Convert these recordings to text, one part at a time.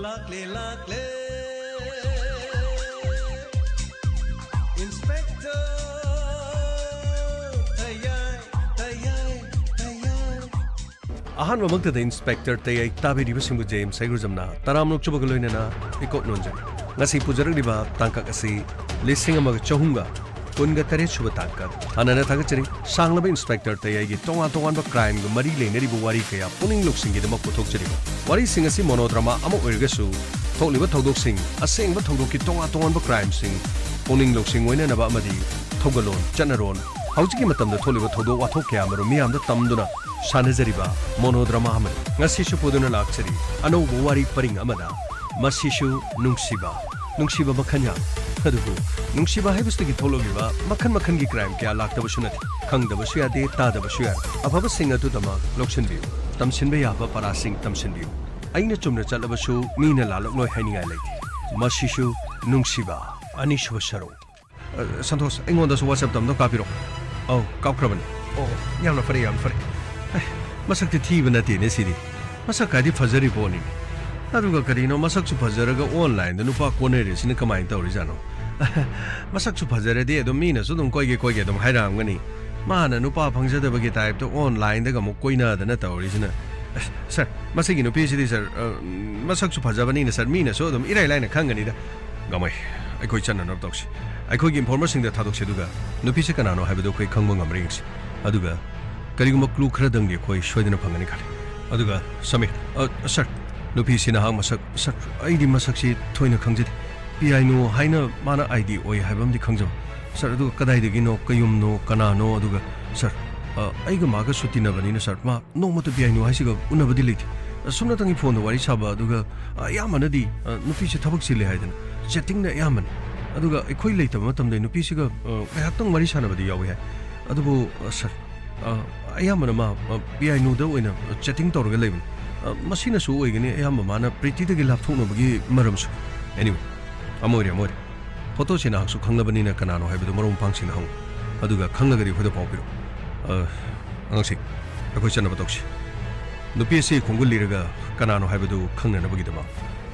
Lakle lakle Inspector Tayai Tayai Tayai Ahan mamagta da Inspector Tayai tabi riba simbu James Sagruzamna taramlok chubagaloina na ikot nonjay ngasi pujarag riba tangkak asi lising amaga chahunga kunga tare chuba tangkak anana thagachari sanglaba Inspector Tayai gi tonga ba crime ga mari lengari bu wari kaya puning loksing gi dama puthok chari wari sing asi monodrama ama oirgasu thokliba thodok sing asengba thodok ki tonga ba crime sing puning loksing oina naba amadi thogalon chanaron hauji gi matamda tholiba thodok wathok kya maru miyamda tamduna sanajariba monodrama ama ngasi shupoduna lakchari ano bu wari paring amada MASHISU nungsiba makhanya adugu nungsiba haibustagi thologiba makhan gi crime kya laktaba sunati khangdaba suyade tadaba suyar afaba singa tu dama loksinbiu tamsinbe yaba parasing tamsinbiu aina chumna chalaba su mina lalok loi hainingai leiti MASHISU nungsiba anishuba sharo santos engonda su whatsapp tamdo kapiro oh kapkrabani oh yamna fare masakti thibana tine sidi masakadi fajari boni aduga karino masaksu fajaraga online da nupa konere sine kamai tawri jano masaksu fajare de do mina su dum koige dum hairam gani mana nupa phangjada bagi type to online da gamo koina da na tawri sina sir masagi no pc sir masaksu fajabani na sir mina so dum irai laina khangani da gamai aikoi channa no tawsi aikoi gi information da thadok seduga nupi se kana no haibedo koi khangba ngamring si aduga kariguma clue khara dang de koi shoidana phangani khali aduga samir sir nupi sina hang masak sir aidi masak si thoina khangjid pi no haina mana id oi haibam di khangjam sir adu kadai de gino kayum no kana no aduga sir aiga maga sutina bani na sir ma no mata pi no haisiga unabadi leit sumna tangi phone do wari saba aduga yamana di nupi se thabak sile haidana setting na yamani aduga ekhoi leitaba matam de nupi siga hayatang wari sanabadi yawi hai adubu sir ayamana ma pi no da oina chatting torga leibani masina su oigani ayamba mana pretty de lap thona bagi maramsu anyway amori photo sina haksu khanglabani na kanano haibedo marom pangsina hang aduga khanglagari khoda pawpiro angsi akoi chana batokshi nupi se khongul liraga kanano haibedo khangna na bagi dama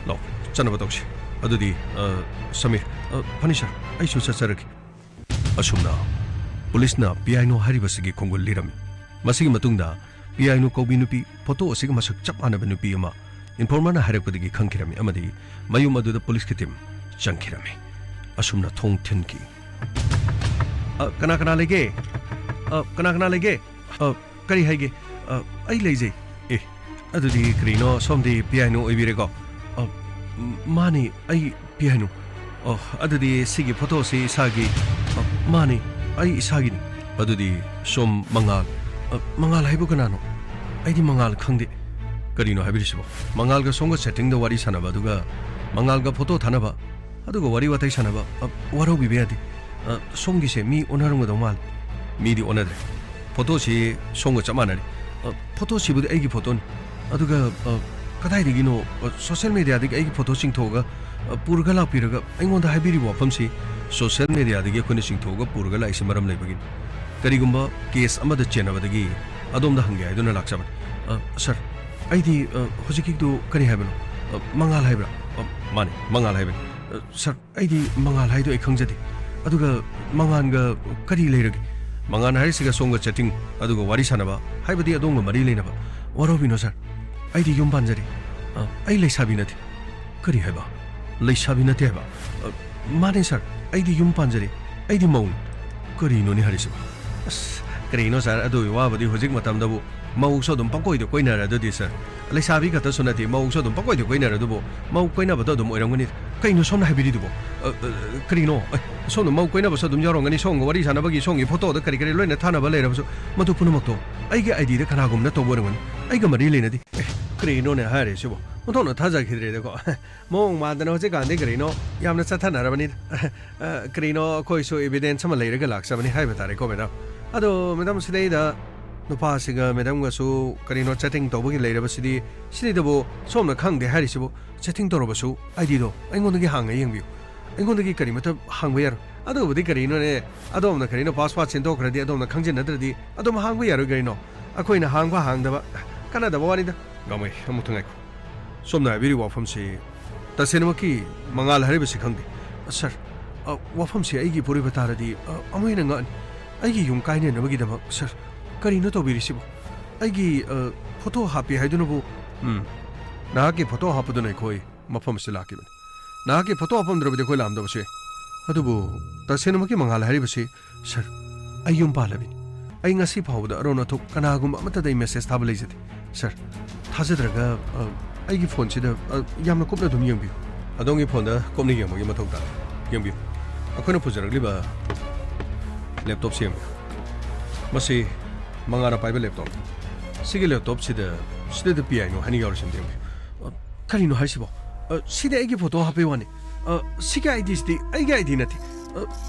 lo chana batokshi adudi samir panisha aisu sacharaki asumna police na piano haribasigi khongul lirami masigi matungda piano kobi nupi photo asig masak chap anaba nupi ama informer na harakpadagi khangkirami amadi mayum aduda police ki team changkirami asumna thong thenki kana lege kari haige ai leije e adudi krino somdi piano oibirego mani ai piano adudi sigi photo si sagi mani ai isagini adudi som mangal haibu kanano aidi mangal khangde karino habirisibo mangal ga songa setting da wari sanaba duga mangal ga photo thanaba aduga wari watai sanaba waro bibeadi songi se mi onarunga da mal mi di onadre photo si songa chamanari photo si budi aigi photo ni aduga kadai digino social media dig aigi photo sing thoga purga la piraga aingonda habiri wafam si social media dig khone sing thoga purga la isi maram leibagin karigumba case amada chenabadagi adom da hange iduna laksaban sir aidi hojiki do kari habano mangal haibra mani mangal haiben sir aidi mangal haido e khangjadi aduga mangan ga kari leiragi mangan haisiga songa chatting aduga wari sanaba haibadi adonga mari leinaba warobino sir aidi yum banjari ai leisabi nati kari haiba leisabi nati haiba mani sir aidi yum banjari aidi maun kari no ni harisiba karino sir adu wabadi hojik matam dabu mau so dum pangkoi de koina ra dodi sir leisabi ka ta sunati mau so dum pangkoi de koina ra dubo mau koina ba dum oirangani kaino somna habiri dubo karino so dum mau koina ba so dum yarongani song wari sana bagi songi photo da kari loina thana ba leira so madu punamakto aige id de kana gumna to borangani aiga mari leinadi karino ne hare sibo montona thaja khidre de ko mong madana hoje gande karino yamna chathana rabani karino koi so evidence ma leiraga laksabani haiba tare ko meda ado madam sidaida nupa siga madam ga su karino chatting to bagi leira basidi sidabo somna khangde harisibo chatting to robasu id do aingongi hanga yengbiu aingongi karimata hangba yar ado budi karino ne ado na karino passport sin to kradi ado na khangjin nadradi ado ma hangba yar karino akoina hangba hangdaba kana da wani da gamai amutungai somna biri wafam si तसेनमकी मंगाल हरिबसे खंगदे sir वफमसे आइगी पुरिबा तारदी अमैना ngani आइगी युम काइने नबगीदमक सर करिनो तोबिरिसिबो आइगी फोटो हापि हाइदुनबो नाके फोटो हापदुनै खोइ मफमसे लाकिबन नाके फोटो हापमद्रबदे खोइ लामदबसे अदुबो तसेनमकी मंगाल हरिबसे सर आई युम पालबिन आई ngasi फावदा अरोना थोक कनागुम अमतदै मेसेज थाब लेजदे सर थाजद्रगा आइगी फोन सिदा यामना कुपना दुम यंगबियो अदोंगी फोन दा कोमनि यंगमगी मथौता यंगबियो अखोना पुजरगलिबा लैपटॉप से मसे मंगाना पाइबा लैपटॉप सिगे लैपटॉप सिदा सिदा पीआई नो हनी यावरसन यंगबियो करिनो हाइसिबो सिदा आइगी फोटो हापे वाने सिगे आईडी सिदि आइगी आईडी नथि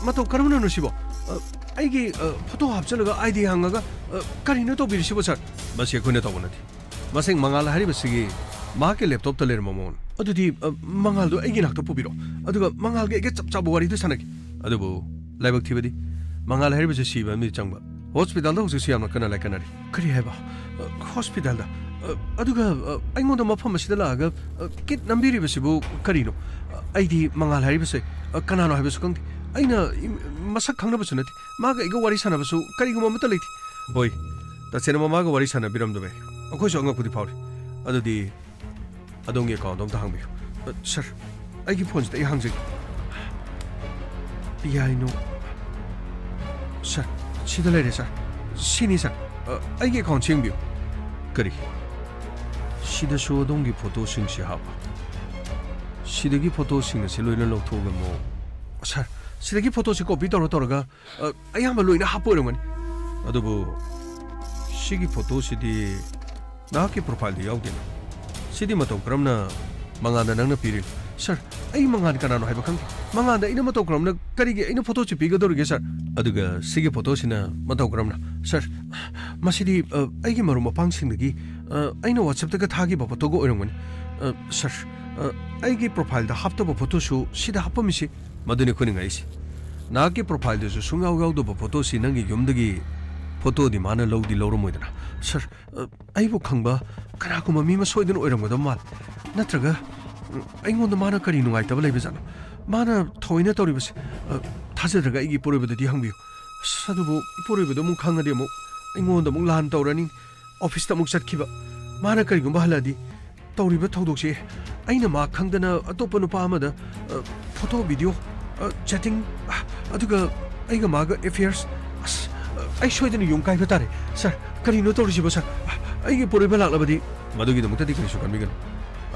मथौ करमना नुसिबो आइगी फोटो हापचलगा आईडी हांगागा करिनो तोबिरिसिबो सर मसे खोने तोबो नथि मसेंग मंगाल हारिबसिगी माके लैपटॉप तलेर ममोन अदुदी मंगाल दो आइगी नाक्तो पुबिरो अदुगा मंगाल गे चप चप वारी दो सनकी अदुबो लाइबक थिबदी मंगाल हारिबसे सिबा मि चंगबा हॉस्पिटल दा हुसि सियामना कना लाइकनारी करि हाइबा हॉस्पिटल दा अदुगा आइंगोंदा मफम मसिदा लागा किट नंबिरिबसिबो करिनो आइदी मंगाल हारिबसे कनानो हाइबसु कंगदि आइना मसक खंगनबसु नथि मागा इगो वारी सनबसु करिगुम मत लैथि होय तसेन मागा वारी सना बिरमदबे अखोइसु अंगपुदि फावरि अदुदी अदोंगी अकाउंट दम हांबियो सर आइगी फोन से हांजे पियाइनो सर सिदा लेरे सर सिनी सर आइगी अकाउंट सिंबियो करी सिदा सो अदोंगी फोटो सिंग से हाबा सिदगी फोटो सिंग से लोइना लौथोगा मो सर सिदगी फोटो से कॉपी तोरगा अयाम लोइना हापोरमनि अदुबो सिगी फोटो सिदी नाके प्रोफाइल यावदेना सिदी मतौ क्रमना मंगाना नंगना पिरि सर आई मंगान कनानो हाइबा खंग मंगादा इना मतौ क्रमना करिगे इना फोटो छि पिगदोरगे सर अदुगा सिगे फोटो सिना मतौ क्रमना सर मसिदी आइगी मरु मपांग सिंदगी आइना व्हाट्सएप तक थागी फोटो गो ओरंगनि सर आइगी प्रोफाइल दा हापतबो फोटो सु सिदा हापमिसि मदुनि खुनिंगाइसि नाके प्रोफाइल दसु सुंगाव गावदो फोटो सि नंगी युमदगी फोटो दि माना लौदी लौरमोइदना सर आइबो खंबा कनाकुमा मी मा सोइदन ओइरमगदम माल नत्रगा आइंगोंदा माना करि नुंगाइतबा लैबजानो माना थोइना तौरिबसे थाजद्रगा आइगी पोरिबदि हंबियो सदुबो पोरिबदो मु खंगदे मु आइंगोंदा मु लान तौरनि ऑफिस ता मु चटखिबा माना करिगुंबा हलादि तौरिबा थौदोकसे आइना मा खंगदना अतोपा नुपा अमदा फोटो वीडियो चैटिंग अदुगा आइगा मागा अफेयर्स आई सोइदन युम काइबा तारे सर करिनो तौरिसिबो सर आइगी पोरिबा लाक्लबदि मदुगिदमक्तदि करिसु कनबिगन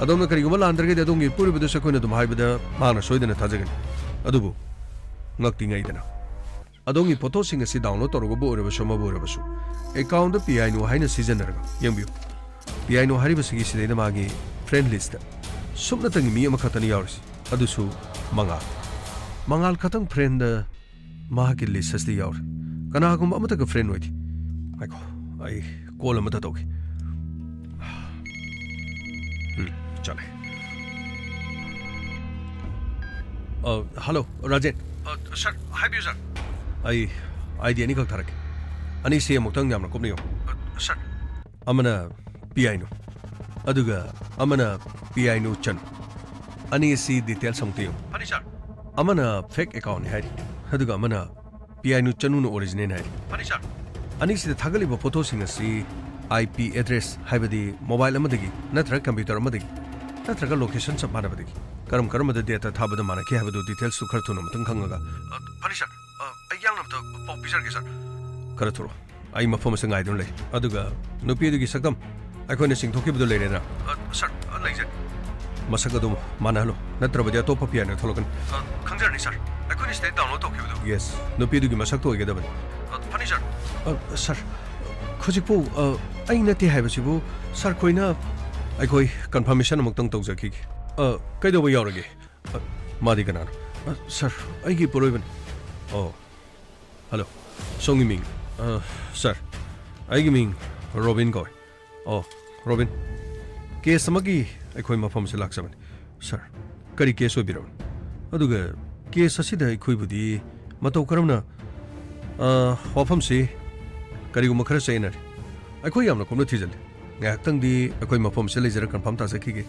अदोमना करिगुमा लांदरगे अदोंगी पोरिबदो सकोइना दुम हाइबदा माना सोइदन थाजगन अदुबु ngaktingaiदना अदोंगी फोटो सिंग असि डाउनलोड तौरगबो ओरबसु मबोरबसु अकाउंट द पीआई नो हाइना सिजनरगा यंबियो पीआई नो हारिबसिगी सिदैना मागी फ्रेंड लिस्ट सुमनतंगी मी अमखतनि यावरसि अदुसु मंगाल खतंग फ्रेंड मागी लिस्ट असि यावर कनागुम अमतक फ्रेंड ओइदि आइको आई कॉल अमत तौगी चले हेलो राजेन सर हाइबियो सर आई आईडी अनि खक थारके अनि से मुक्तंग यामना कोपनियो सर अमना पीआई नो अदुगा अमना पीआई नो चन अनि सी डिटेल समतियो अनि सर अमना फेक अकाउंट हाइरि अदुगा अमना पीआई नो चनु नो ओरिजिनल हाइरि अनि सर अनि से थागलिबो फोटो सिंग असि आईपी एड्रेस हाइबदि मोबाइल अमदगी नत्र कंप्यूटर अमदगी नत्रगा लोकेशन सब मानबदगी करम करम द डेटा थाबद मानके हाबदो डिटेल्स सु खर थुनो मतंग खंगगा फनि सर अयांग नमत ऑफिसर के सर कर थुरो आई मफम संग आइदन ले अदुगा नुपीदुगी सकम अखोने सिंगथोकिबदो लेरेना सर लैजे मसकदो मानहलो नत्रबदि अतोप पियानो थोलकन खंजरनि सर अखोने स्टेट डाउनलोड तोकिबदो यस नुपीदुगी मसक तो गेदबन फनि सर खुजिकपो आई नते हाइबसिबो सर खोइना अखोई कंफर्मेशन अमुक्तंग तौजखि कैदोबो यावरगे मादि कनानो सर आइगी पोरोइबन ओ हेलो सोंगी मिंग सर आइगी मिंग रोबिन कोय ओ रोबिन केस समगी अखोई मफम से लाक्सबन सर करी केस ओबिरवन अदुगा केस असिदा अखोइबुदी मतौ करमना वफम से करीगुम खर सैनर अखोई यामना कोमनो थिजल ngakhtang di akoi mafom se lejara confirm ta sakhi ge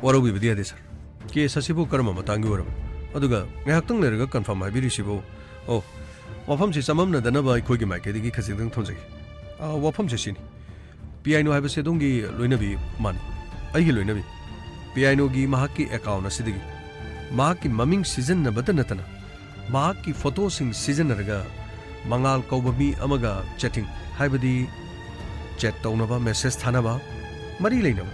warau bi bidia de sir case असिबु करम मतंगी ओरब अदुगा ngahaktung lerga confirm haibiri sibo oh wafam se chamam na dana ba khoi gi mai ke digi khasi dang thonjai wafam se sini piano haiba se dongi loinabi man ai gi loinabi piano gi mahaki account asidigi mahaki maming season na batana tana mahaki photo sing season raga mangal kawbami amaga chatting haibadi chat tawnaba message thanaba mari leinaba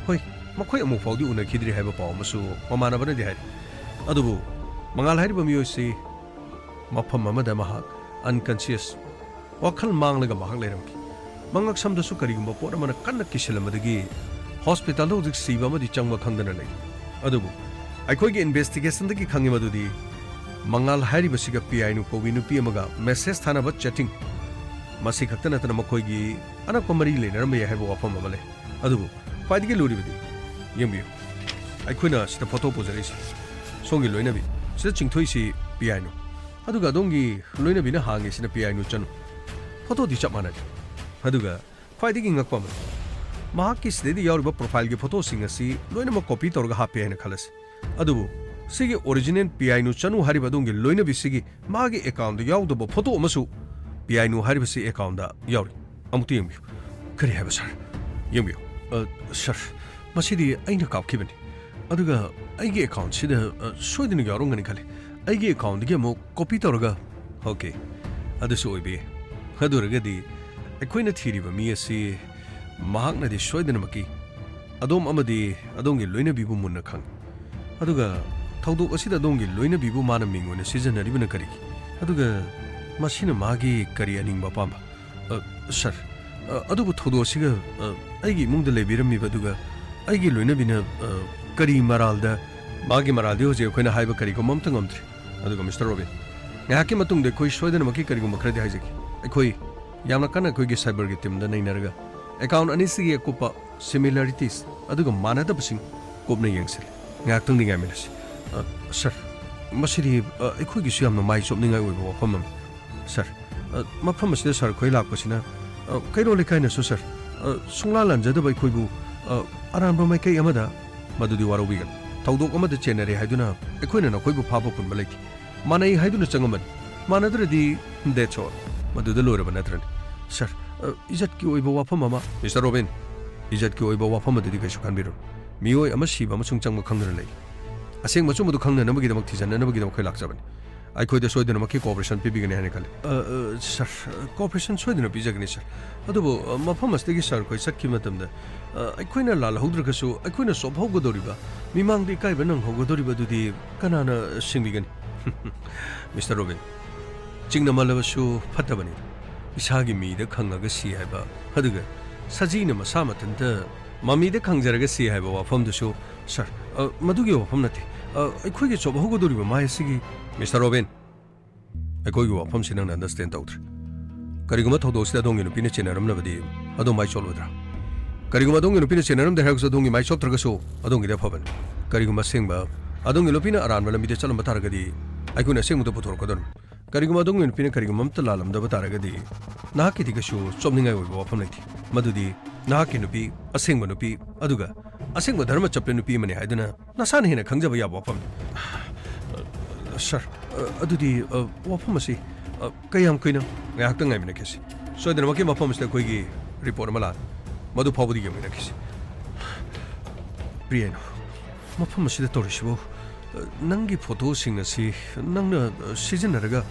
hoi makhoi amu faudi una khidri haiba paw masu mamana bana di hai adubu mangal haiba miyosi mafam amada mahak unconscious wakhal manglaga mahak leiramki mangak samdasu karigumba pot amana kanna kisilamadagi hospital do dik siba amadi changma khangdana lei adubu aikhoi gi investigation dagi khangi madudi mangal haiba siga pi nu ko winu pi amaga message thana ba chatting masi khaktana tana makhoi gi ana komari leinaram ya haiba wafam amale adubu faidigi luri bidi yembiyo aikhoina sita photo pozarisi songi loinabi sita chingthoi si pi nu aduga dongi loinabi na hangi sina pi nu chanu photo di chap manai aduga faidigi ngakpam mahaki sidedi yauriba profile gi photo singa si loina ma copy torga hape haina khalas adubu sigi original pi nu chanu hariba dongi loinabi sigi magi account da yaudo photo amasu pi nu hariba si account da yauri amuti yembiyo kari haiba sir yembiyo sir masidi aina kapkhibani aduga aigi account sida soidina yaurongani khale aigi account gi mo copy torga okay adusu oibe haduragadi aikoina thiriba mi asi mahakna di soidina maki adom amadi adongi loina bibu munna khang aduga thaudu asida dongi loina bibu mana mingona season ribuna kari aduga masina magi kari aning ba pamba sir adugu thaudu asiga aigi mungda lebirami baduga aigi loina bina kari maralda magi maraldi hoje koina haiba kari ko mamtang amtri aduga Mr. Robin ngaki matung de koi soidana maki kari ko makradi haijaki koi yamna kana koi gi cyber gi team da nainarga account ani sigi akupa similarities aduga manada basing kopna yengsel ngaktung ni ngamilas sir masiri ekoi gi siyamna mai chopni ngai oibo wafam sir mafam asida sir koi lakpasina kairo lekaina so sir sungla lanjada bai koi bu aranba mai kai amada madudi warobigan tawdok amada chenare haiduna ekoina na koi bu phaba punba leiti manai haiduna changaman manadradi decho maduda loraba natrani sir ijat ki oiba wafam ama Mr. Robin ijat ki oiba wafam adidi kaisu khanbiro mioi ama siba amasung changma khangdana lei aseng machu madu khangna namagi damak thijanna namagi damak khoi lakjabani ai khoi da soidana maki cooperation pibigani hane kale sir cooperation soidana bijagani sir adubo mafam astegi sir koi sakki matamda ai khoina lal haudragasu ai khoina sobhau godoriba mimang di kai banang hogodoriba dudi kanana singbigani Mr. Robin chingna malabasu phatabani isagi mi da khangaga si haiba aduga sajina masa matanta mami da khangjaraga si haiba wafam dusu sir madugi wafam nate ai khoi ge sobhau godoriba mai sigi Mr. Robin ai khoi ge wafam sinang understand tawdra kariguma thodo sida dongi no pina chenaram nabadi ado mai cholodra kariguma dongi no pina chenaram da hagso dongi mai choptraga so adongi da phaban kariguma sengba adongi lo pina aran wala mi de chalam bataragadi ai kuna sengmu da puthor kodon kariguma dongi no pina kariguma amta lalam da bataragadi na ki digashu chopningai oibo wafam naiti madudi na ki no pi asengba no pi aduga asengba dharma chaple no pi mani haiduna nasana hina khangjaba ya wafam sir adudi wafam asi kayam koina ngakta ngai mina kesi soidana maki mafam asla koi gi report mala madu phawdi gi mina kesi prieno mafam asida torishibo nangi photo sing asi nangna season raga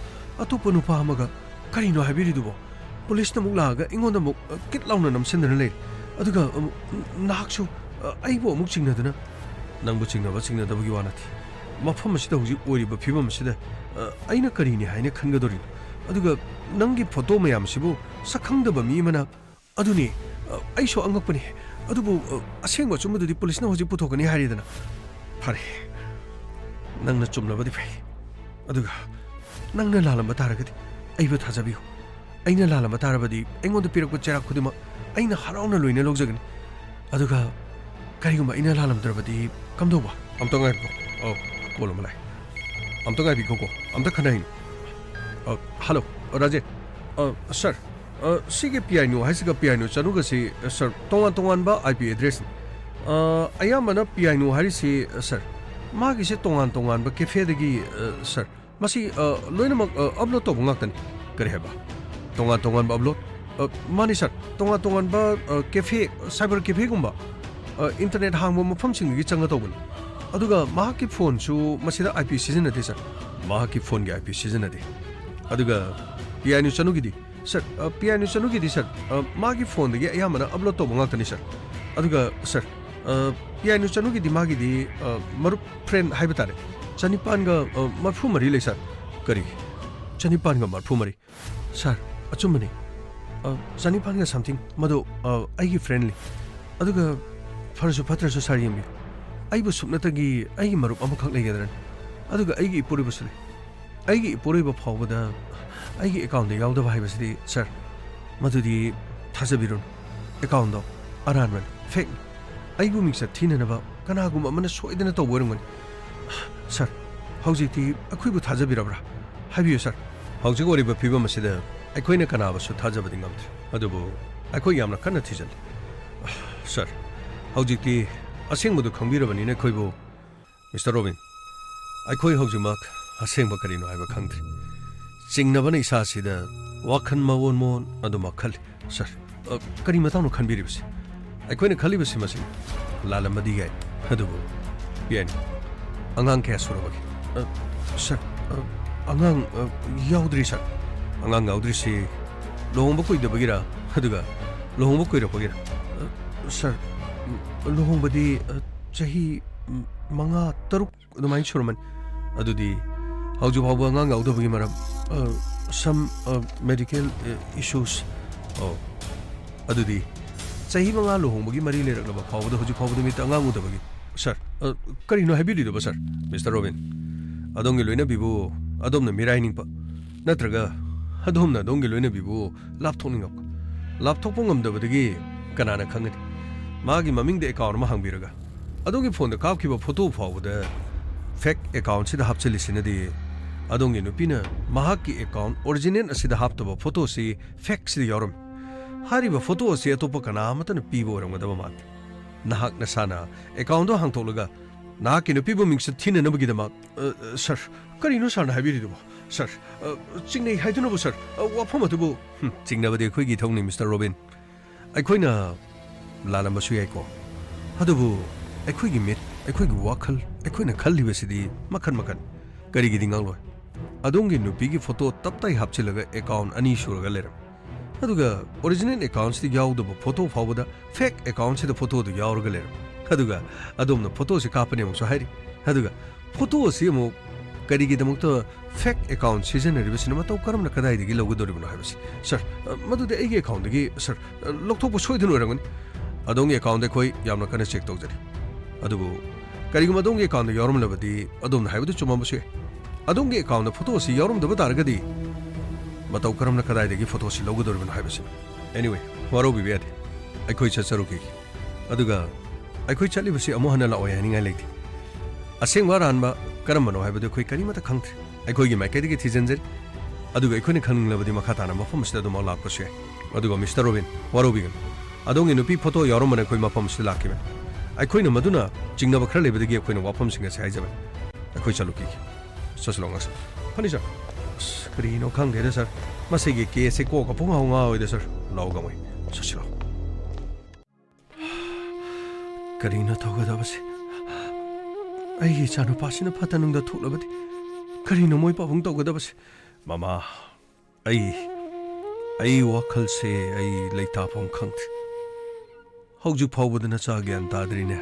atopa nupa amaga karino habiri dubo police na muglaga ingonda muk kit launa namsendana le aduga naksu aibo muk chingnadana nangbu chingnaba chingnadabagi wanati mafam asida huji oriba phibam asida aina karini haina khangadori aduga nangi photo mayam sibu sakhangdaba mi mana aduni aiso angakpani adubu asengba chumududi police na huji puthokani haridana phare nangna chumnabadi phai aduga nangna lalamba taragadi aiba thajabiyo aina lalamba tarabadi aingonda pirakpa cherak khudima aina harauna loina logjagani aduga kariguma aina lalamdrabadi kamdoba amta ngai ko kolo malai amta ngai bi ko amta khanai hello Rajet sir sige piano haisiga piano chanuga si sir tongan ba IP address ayamana piano hari si sir मागिसे तोंगान तोंगान बा cafe दगी sir मसी लोइनमक upload तोब ngaktan करे हेबा तोंगान तोंगान बा upload मानी sir तोंगान तोंगान बा कैफे साइबर कैफे गुम्बा इंटरनेट हांगबो मफम सिंगी चंगा तोबन अदुगा माकी फोन सु मसीदा आईपी सीजन नदे सर माकी फोन गे आईपी सीजन नदे अदुगा पीआई न्यूज चनुगिदी सर पीआई न्यूज चनुगिदी सर मागी फोन दगी अयामना अपलोड तोब ngaktan सर अदुगा सर पीआई न्यूज चनुगिदी मागिदी मरु फ्रेंड हाइबा तारे चनिपानगा मरफु मरी ले सर करी चनिपानगा मरफु मरी सर अचुमनी चनिपानगा समथिंग मदो आईगी फ्रेंडली अदुगा फरसु फत्रसु सर यमी आईबु सुपनतगी आईगी मरुप अमखक लेगेदरन अदुगा आईगी इपुरी बसले आईगी इपुरी ब फावबदा आईगी अकाउंट दे यावदबा हाइबसदी सर मदुदी थाजबिरुन अकाउंट दो अरानवन फेक आईबु मिक्स थीननबा कनागुम अमन सोइदना तोबरंगन सर हौजिती अखुइबु थाजबिरबरा हाबियो सर हौजिक ओरिबा फिबम असिदा अखोइना कनाबसु थाजबदि ngamdre अदुबु अखोइ यामना कन्ना थिजल सर हौजिती असेंबदु खंबिरबनिना खोइबु मिस्टर रोबिन अखोइ हौजिमक असेंबा करिनो हाइबा खंद्रे चिंगनबन इसासिदा वाखन मवोन मोन अदुमा खल सर करि मताउनो खनबिरिबसे अखोइना खलिबसे मसि लालमदि गाय अदुबु पियन अंगांग क्या सुरबगे सर अंगांग याउद्री सर अंगांग याउद्री से लोहंबो कोइदबगिरा अदुगा लोहंबो कोइरपगिरा सर लोहंबदी चही मंगा तरुक अदुमाइन सुरमन अदुदी हौजु फावबो अंगांग याउदबगी मरम सम मेडिकल इश्यूज अदुदी चही मंगा लोहंबगी मरी लेरकलबा फावबो हौजु फावबो मित अंगांग उदबगी सर करिनो हाइबिरिदो सर मिस्टर रोबिन अदोंगे लोइना बिबु अदोमना मिराइनिंग प नत्रगा अदोमना दोंगे लोइना बिबु लापथोनिंग लापथोप ngमदबदगी कनाना खंगनि मागी ममिंग दे अकाउंट मा हंगबिरगा अदोंगे फोन द कापखिबो फोटो फावबदा फेक अकाउंट सिदा हापचलिसिनदि अदोंगे नुपिना महाकी अकाउंट ओरिजिनल असिदा हापतबो फोटो सि फेक सिदा यौरम हारिबा फोटो सि अतोप कना मतन पीबो रंगदबा मात नाहक नसाना अकाउंट दो हांगथोलगा नाहक नुपिबो मिंगस थिननबगिदमा सर करिनो सरना हाबिरिदबो सर चिंगनै हाइदुनबो सर वाफमतबो चिंगनबदि खोइगी थौनि मिस्टर रोबिन अखोइना लालमसु याइको अदुबु अखोइगी मिट अखोइगी वाखल अखोइना खल्लिबसिदि मखन मखन करिगिदि ngangloi अदोंगी नुपिगी फोटो तपताइ हापचिलगा अकाउंट अनि सुरगा लेरम अदुगा ओरिजिनल अकाउंट सिदि याउदबो फोटो फावबदा फेक अकाउंट सिदा फोटो दु याउरगा लेरम अदुगा अदोमना फोटो सि कापने मुसु हाइरि अदुगा फोटो सि मु करिगिदमुक्त फेक अकाउंट सिजनरिबसिना मतौ करमना कदाइदगी लौगदोरिबनो हाइबसि सर मदुदे एगे अकाउंट दगी सर लोकथोपो सोइदन ओरंगनि अदोंगी अकाउंट खोइ यामना कने चेक तौजरि अदुबु करिगुम अदोंगी अकाउंट याउरमलबदि अदोमना हाइबदु चुममसु अदोंगी अकाउंट फोटो सि याउरमदबा तारगदि मतौ करमना कदाइदगी फोटो सि लौगदोरिबनो हाइबसि एनीवे वारोबि बेयादि अखोइ चचरुकी अदुगा अखोइ चलिबसि अमो हना लाओ यानिंगाइ लेथि असेंबा रानबा करमबनो हाइबदु खोइ करिमता खंथ्रि अखोइगी माइकेदगी थिजनजरि अदुगा अखोइने खंगलबदि मखा ताना मफमसिदा दुमा लापसु अदुगा मिस्टर रोबिन वारोबिगन अदोंगी नुपी फोटो याउरमने खोइ मफमसिदा लाकिबे अखोइने मदुना चिंगनबा खरा लेबदगी अखोइने वाफमसिंगा से हाइजबे अखोइ चलुकी ससलंगास फनि सर करिनो खंगदेदा सर मसेगी केसे को का पोंगा होंगा होइदे सर लाउगमय ससलो करिनो थोगदबसे अइगी चानु पासिना फतनुंगदा थोलबदि करिनो मोइ पाबुंग तोगदबसे मामा आई वाखल से आई लेताफों खंगथि हौजिक फावबदना चा ज्ञान ताद्रिने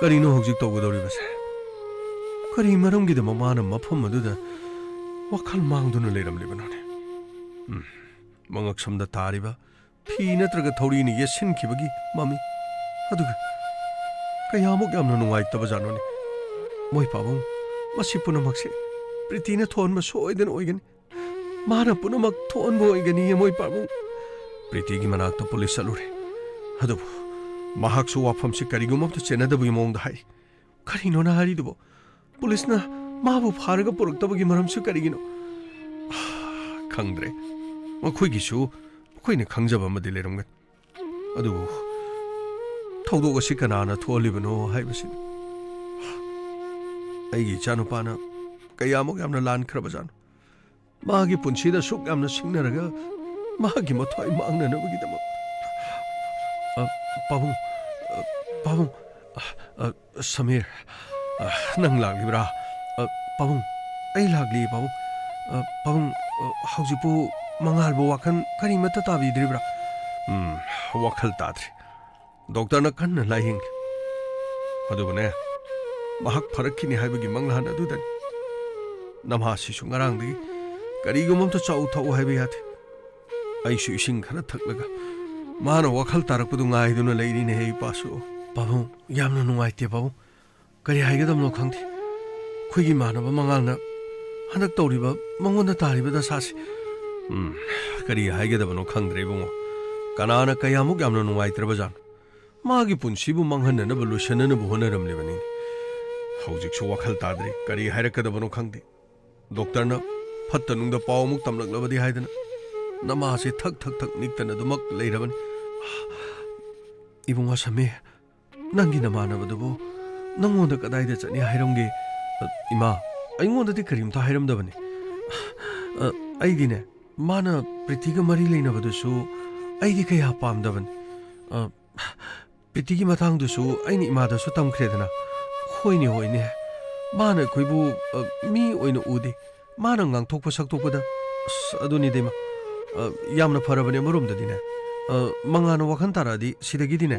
करिनो हौजिक तोगदोरिबसे करि मरमगिद ममाना मफम मदुदा वखल मांगदुना लेरमलिबनोने मंगक समदा तारिबा फी नत्रगा थौरीनि येसिनखिबगी ममी अदुगा कयामुक यामना नुंगाइतबा जानोने मोइ पाबुं मसि पुनमकसे प्रीतिना थोनबा सोइदन ओइगनि माना पुनमक थोनबो ओइगनि मोइ पाबुं प्रीतिगी मनाक्ता पुलिस चलुरे अदुबु महाक्सु वाफमसे करिगुमबत चेनदबगी मोंगदा हाइ करिनो ना हारिदुबो पुलिसना माबु फारगा पुरक्तबगी मरमसु करिगिनो खंद्रे मखोइगिसु मखोइने खंजबा मदि लेरमगन अदुबु थौदोगसि कनाना थोलिबनो हाइबसि ꯑꯩꯒꯤ ꯏꯆꯥꯅꯨꯄꯥꯅ ꯀꯌꯥꯃꯨꯛ ꯌꯥꯝꯅ ꯂꯥꯟꯈ꯭ꯔꯕꯖꯥꯠꯅꯣ ꯃꯥꯒꯤ ꯄꯨꯟꯁꯤꯗ ꯁꯨꯛ ꯌꯥꯝꯅ ꯁꯤꯡꯅꯔꯒ ꯃꯥꯒꯤ ꯃꯊ꯭ꯋꯥꯏ ꯃꯥꯡꯅꯅꯕꯒꯤꯗꯃꯛ ꯄꯥꯕꯨꯡ ꯄꯥꯕꯨꯡ ꯁꯃꯤꯔ ꯅꯪ ꯂꯥꯛꯂꯤꯕ꯭ꯔꯥ ꯄꯥꯕꯨꯡ ꯑꯩ ꯂꯥꯛꯂꯤ ꯄꯥꯕꯨꯡ ꯄꯥꯕꯨꯡ ꯍꯧꯖꯤꯛꯄꯨ ꯃꯉꯥꯜꯕꯨ ꯋꯥꯈꯜ ꯀꯔꯤꯃꯠꯇ ꯇꯥꯕꯤꯗ꯭ꯔꯤꯕ꯭ꯔꯥ ꯋꯥꯈꯜ ꯇꯥꯗ꯭ꯔꯤ ꯗꯣꯛꯇꯔꯅ ꯀꯟꯅ ꯂꯥꯌꯦꯡꯂꯤ ꯑꯗꯨꯕꯨꯅꯦ ꯃꯍꯥꯛ ꯐꯔꯛꯈꯤꯅꯤ ꯍꯥꯏꯕꯒꯤ ꯃꯪꯂꯥꯟ ꯑꯗꯨꯗꯅꯤ ꯅꯃꯥꯁꯤꯁꯨ ꯉꯔꯥꯡꯗꯒꯤ ꯀꯔꯤꯒꯨꯝꯕ ꯑꯝꯇ ꯆꯥꯎ ꯊꯛꯎ ꯍꯥꯏꯕ ꯌꯥꯗꯦ ꯑꯩꯁꯨ ꯏꯁꯤꯡ ꯈꯔ ꯊꯛꯂꯒ ꯃꯥꯅ ꯋꯥꯈꯜ ꯇꯥꯔꯛꯄꯗꯨ ꯉꯥꯏꯗꯨꯅ ꯂꯩꯔꯤꯅꯦꯍꯦ ꯏꯄꯥꯁꯨ ꯄꯥꯕꯨꯡ ꯌꯥꯝꯅ ꯅꯨꯡꯉꯥꯏꯇꯦ ꯄꯥꯕꯨꯡ ꯀꯔꯤ ꯍꯥꯏꯒꯗꯕꯅꯣ ꯈꯪꯗꯦ ꯑꯩꯈꯣꯏꯒꯤ ꯏꯃꯥꯟꯅꯕ ꯃꯉꯥꯜꯅ ꯍꯟꯗꯛ ꯇꯧꯔꯤꯕ ꯃꯉꯣꯟꯗ ꯇꯥꯔꯤꯕ ꯗꯁꯥꯁꯤ ꯀꯔꯤ ꯍꯥꯏꯒꯗꯕꯅꯣ ꯈꯪꯗ꯭ꯔꯦ ꯏꯕꯨꯡꯉꯣ ꯀꯅꯥꯅ ꯀꯌꯥꯃꯨꯛ ꯌꯥꯝꯅ ꯅꯨꯡꯉꯥꯏꯇ꯭ꯔꯕꯖꯥꯠꯅꯣ ꯃꯥꯒꯤ ꯄꯨꯟꯁꯤꯕꯨ ꯃꯥꯡꯍꯟꯅꯅꯕ ꯂꯣꯏꯁꯤꯟꯅꯅꯕ ꯍꯣꯠꯅꯔꯝꯂꯤꯕꯅꯤꯅꯦ ꯍꯧꯖꯤꯛꯁꯨ ꯋꯥꯈꯜ ꯇꯥꯗ꯭ꯔꯤ ꯀꯔꯤ ꯍꯥꯏꯔꯛꯀꯗꯕꯅꯣ ꯈꯪꯗꯦ ꯗꯣꯛꯇꯔꯅ ꯐꯠꯇ ꯅꯨꯡꯗ ꯄꯥꯎ ꯑꯃꯨꯛ ꯇꯝꯂꯛꯂꯕꯗꯤ ꯍꯥꯏꯗꯅ ꯅꯃꯥꯁꯦ ꯊꯛ ꯅꯤꯛꯇꯅ ꯑꯗꯨꯃꯛ ꯂꯩꯔꯕꯅꯤ ꯏꯕꯨꯡꯉꯣ ꯁꯝꯃꯦ ꯅꯪꯒꯤ ꯅꯃꯥꯟꯅꯕꯗꯨꯕꯨ ꯅꯪꯉꯣꯟꯗ ꯀꯗꯥꯏꯗ ꯆꯠꯅꯤ ꯍꯥꯏꯔꯝꯒꯦ ꯏꯃꯥ ꯑꯩꯉꯣꯟꯗꯗꯤ ꯀꯔꯤꯝꯇ ꯍꯥꯏꯔꯝꯗꯕꯅꯤ ꯑꯩꯗꯤꯅꯦ ꯃꯥꯅ ꯄ꯭ꯔꯤꯊꯤꯒ ꯃꯔꯤ ꯂꯩꯅꯕꯗꯨꯁꯨ ꯑꯩꯗꯤ ꯀꯌꯥ ꯄꯥꯝꯗꯕꯅꯤ ꯄ꯭ꯔꯤꯊꯤꯒꯤ ꯃꯇꯥꯡꯗꯨꯁꯨ ꯑꯩꯅ ꯏꯃꯥꯗꯁꯨ ꯇꯝꯈ꯭ꯔꯦꯗꯅ ꯍꯣꯏꯅꯦ ꯃꯥꯅ ꯑꯩꯈꯣꯏꯕꯨ ꯃꯤ ꯑꯣꯏꯅ ꯎꯗꯦ ꯃꯥꯅ ꯉꯥꯡꯊꯣꯛꯄ ꯁꯛꯇꯣꯛꯄꯗ ꯑꯗꯨꯅꯤꯗ ꯏꯃꯥ ꯌꯥꯝꯅ ꯐꯔꯕꯅꯦ ꯑꯃꯔꯣꯝꯗꯗꯤꯅꯦ ꯃꯉꯥꯜꯅ ꯋꯥꯈꯜ ꯇꯥꯔꯛꯑꯗꯤ ꯁꯤꯗꯒꯤꯗꯤꯅꯦ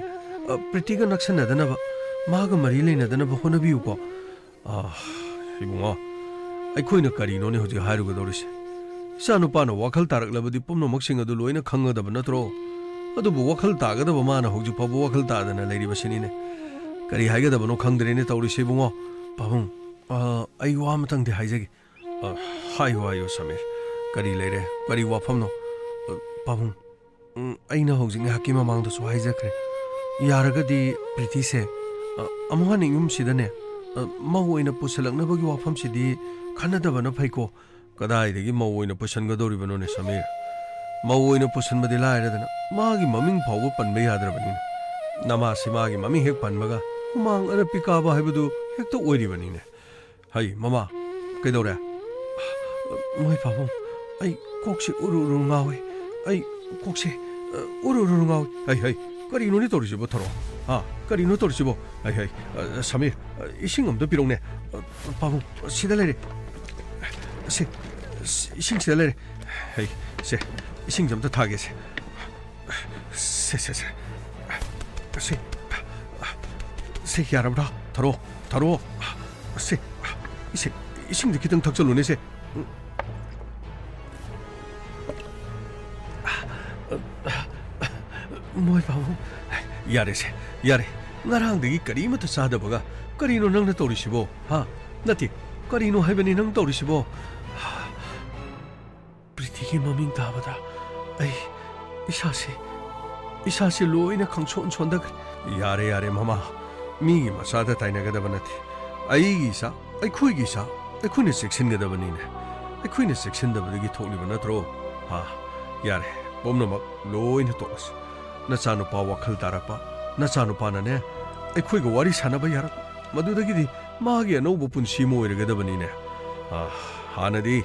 ꯄ꯭ꯔꯤꯊꯤꯒ ꯅꯛꯁꯟꯅꯗꯅꯕ ꯃꯥꯒ ꯃꯔꯤ ꯂꯩꯅꯗꯅꯕ ꯍꯣꯠꯅꯕꯤꯌꯨꯀꯣ ꯏꯕꯨꯡꯉꯣ ꯑꯩꯈꯣꯏꯅ ꯀꯔꯤꯅꯣꯅꯦ ꯍꯧꯖꯤꯛ ꯍꯥꯏꯔꯨꯒꯗꯧꯔꯤꯁꯦ ꯏꯆꯥꯅꯨꯄꯥꯅ ꯋꯥꯈꯜ ꯇꯥꯔꯛꯂꯕꯗꯤ ꯄꯨꯝꯅꯃꯛꯁꯤꯡ ꯑꯗꯨ ꯂꯣꯏꯅ ꯈꯪꯒꯗꯕ ꯅꯠꯇ꯭ꯔꯣ ꯑꯗꯨꯕꯨ ꯋꯥꯈꯜ ꯇꯥꯒꯗꯕ ꯃꯥꯅ ꯍꯧꯖꯤꯛ ꯐꯥꯎꯕ ꯋꯥꯈꯜ ꯇꯥꯗꯅ ꯂꯩꯔꯤꯕꯁꯤꯅꯤꯅꯦ ꯀꯔꯤ ꯍꯥꯏꯒꯗꯕꯅꯣ ꯈꯪꯗ꯭ꯔꯦꯅꯦ ꯇꯧꯔꯤꯁꯦ ꯏꯕꯨꯡꯉꯣ ꯄꯥꯕꯨꯡ ꯑꯩ ꯋꯥ ꯑꯃꯇꯪꯗꯤ ꯍꯥꯏꯖꯒꯦ ꯍꯥꯏꯌꯣ ꯁꯃꯤꯔ ꯀꯔꯤ ꯂꯩꯔꯦ ꯀꯔꯤ ꯋꯥꯐꯝꯅꯣ ꯄꯥꯕꯨꯡ ꯑꯩꯅ ꯍꯧꯖꯤꯛ ꯉꯥꯏꯍꯥꯛꯀꯤ ꯃꯃꯥꯡꯗꯁꯨ ꯍꯥꯏꯖꯈ꯭ꯔꯦ ꯌꯥꯔꯒꯗꯤ ꯄ꯭ꯔꯤꯊꯤꯁꯦ ꯑꯃꯨꯛ ꯍꯟꯅ ꯌꯨꯝꯁꯤꯗꯅꯦ ꯃꯧ ꯑꯣꯏꯅ ꯄꯨꯁꯤꯜꯂꯛꯅꯕꯒꯤ ꯋꯥꯐꯝꯁꯤꯗꯤ ꯈꯟꯅꯗꯕꯅ ꯐꯩꯀꯣ ꯀꯗꯥꯏꯗꯒꯤ ꯃꯧ ꯑꯣꯏꯅ ꯄꯨꯁꯤꯟꯒꯗꯧꯔꯤꯕꯅꯣꯅꯦ ꯁꯃꯤꯔ ꯃꯧ ꯑꯣꯏꯅ ꯄꯨꯁꯤꯟꯕꯗꯤ ꯂꯥꯏꯔꯗꯅ ꯃꯥꯒꯤ ꯃꯃꯤꯡ ꯐꯥꯎꯕ ꯄꯟꯕ ꯌꯥꯗ꯭ꯔꯕꯅꯤꯅꯦ ꯅꯃꯥꯁꯤ ꯃꯥꯒꯤ ꯃꯃꯤꯡ ꯍꯦꯛ ꯄꯟꯕꯒ ꯍꯨꯃꯥꯡ ꯑꯅꯞꯄꯤ ꯀꯥꯕ ꯍꯥꯏꯕꯗꯨ ꯍꯦꯛꯇ ꯑꯣꯏꯔꯤꯕꯅꯤꯅꯦ ꯍꯩ ꯃꯃꯥ ꯀꯩꯗꯧꯔꯦ ꯃꯣꯏ ꯄꯥꯕꯨꯡ ꯑꯩ ꯀꯣꯛꯁꯦ ꯎꯔꯨ ꯉꯥꯎꯋꯦ ꯑꯩ ꯀꯣꯛꯁꯦ ꯎꯔꯨ ꯉꯥꯎꯋꯦ ꯍꯩ ꯀꯔꯤꯅꯣꯅꯦ ꯇꯧꯔꯤꯁꯤꯕꯣ ꯊꯧꯔꯛꯑꯣ ꯀꯔꯤꯅꯣ ꯇꯧꯔꯤꯁꯤꯕꯣ ꯍꯩ ꯁꯃꯤꯔ ꯏꯁꯤꯡ ꯑꯝꯇ ꯄꯤꯔꯧꯅꯦ ꯄꯥꯕꯨꯡ ꯁꯤꯗ ꯂꯩꯔꯦ ꯏꯁꯤꯡ ꯁꯤꯗ ꯂꯩꯔꯦ ꯍꯩ ꯁꯦ ꯏꯁꯤꯡꯁꯦ ꯑꯝꯇ ꯊꯥꯒꯦꯁꯦ ꯁꯦ ꯌꯥꯔꯕ꯭ꯔꯥ ꯊꯥꯔꯛꯑꯣ ꯁꯦ 이싱도 기등 덕절 논에세 뭐이 바보 야래세 야래 나랑 되기 거리부터 사다보가 거리노 낭나 떠오르시보 나티 거리노 하이버니 낭 떠오르시보 프리티기 머밍 다바다 에이 이사시 로이나 강촌 촌다 야래 마마 미기 마사다 타이나가다바 나티 아이기사 아이쿠이기사 아이쿠이네 섹신가다바니네 아이쿠이네 섹신다바르기 톡리바 나트로 야래 봄나막 로이나 떠오르시 나차누파 와칼 따라파 나차누파나네 아이쿠이가 와리 사나바 야라 마두다기디 마기 아노부 푼시 모이르가다바니네 하나디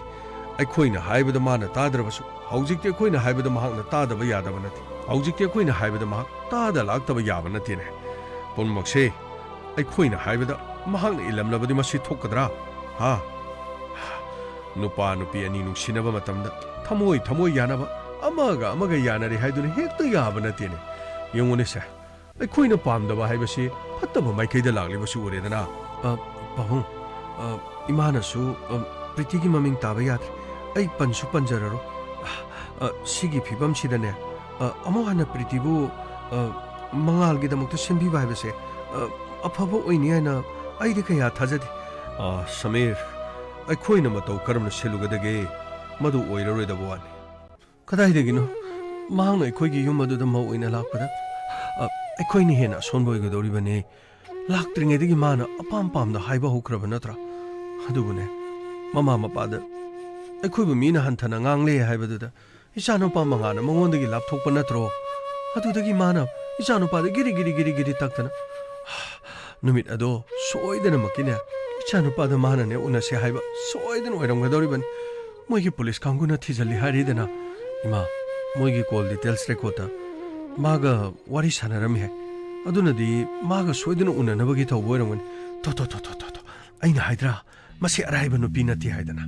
아이쿠이나 하이바다 마나 따드라바수 하우직티 아이쿠이나 하이바다 마학나 따다바 야다바 나티 하우직티 아이쿠이나 하이바다 마학 따다 락다바 야바 나티네 봄막세 아이쿠이나 하이바다 마학나 일람라바디 마시 톡가드라 누파 누피 아니 눅시나바 마탐다 타모이 야나바 아마가 야나리 하이두니 헥도 야바 나티네 영원히세 아이쿠이나 팜다바 하이바시 팟다바 마이케이다 락리바시 오레다나 바홍 이마나수 프리티기 마밍 따바 야드리 아이 판수 판자라로 시기 피밤시다네 아무 하나 프리티부 망알기다목도 신비바 하이바세 아파보 오이니아나 아이디 그야 타자디 서미르 아이코이나 마토 카름나 셀루가데게 마두 오이러레다 보아니 카다이데기노 마항나 아이코이기 유마두다 마오이나 락파다 아이코이니 헤나 손보이가도리바니 락트링에데기 마나 아팜팜다 하이바 호크라바 나트라 하두부네 마마 마파다 아이코이부 미나 한타나 강레 하이바두다 이샤노파 망하나 몽원데기 랍톡바 나트로 하두데기 마나 이샤노파데 기리기리 딱타나 누밋 아도 소이데나 막기네 ꯏꯆꯥꯅꯨꯄꯥꯗ ꯃꯥꯅꯅꯦ ꯎꯅꯁꯦ ꯍꯥꯏꯕ ꯁꯣꯏꯗꯅ ꯑꯣꯏꯔꯝꯒꯗꯧꯔꯤꯕꯅꯤ ꯃꯣꯏꯒꯤ ꯄꯨꯂꯤꯁ ꯀꯥꯡꯕꯨꯅ ꯊꯤꯖꯤꯜꯂꯤ ꯍꯥꯏꯔꯤꯗꯅ ꯏꯃꯥ ꯃꯣꯏꯒꯤ ꯀꯣꯜ ꯗꯤꯇꯦꯜꯁ ꯔꯦꯀꯣꯔꯗꯇ ꯃꯥꯒ ꯋꯥꯔꯤ ꯁꯥꯟꯅꯔꯝꯃꯤ ꯍꯥꯏ ꯑꯗꯨꯅꯗꯤ ꯃꯥꯒ ꯁꯣꯏꯗꯅ ꯎꯅꯅꯕꯒꯤ ꯇꯧꯕ ꯑꯣꯏꯔꯝꯒꯅꯤ ꯇꯣ ꯑꯩꯅ ꯍꯥꯏꯗ꯭ꯔꯥ ꯃꯁꯤ ꯑꯔꯥꯏꯕ ꯅꯨꯄꯤ ꯅꯠꯇꯦ ꯍꯥꯏꯗꯅ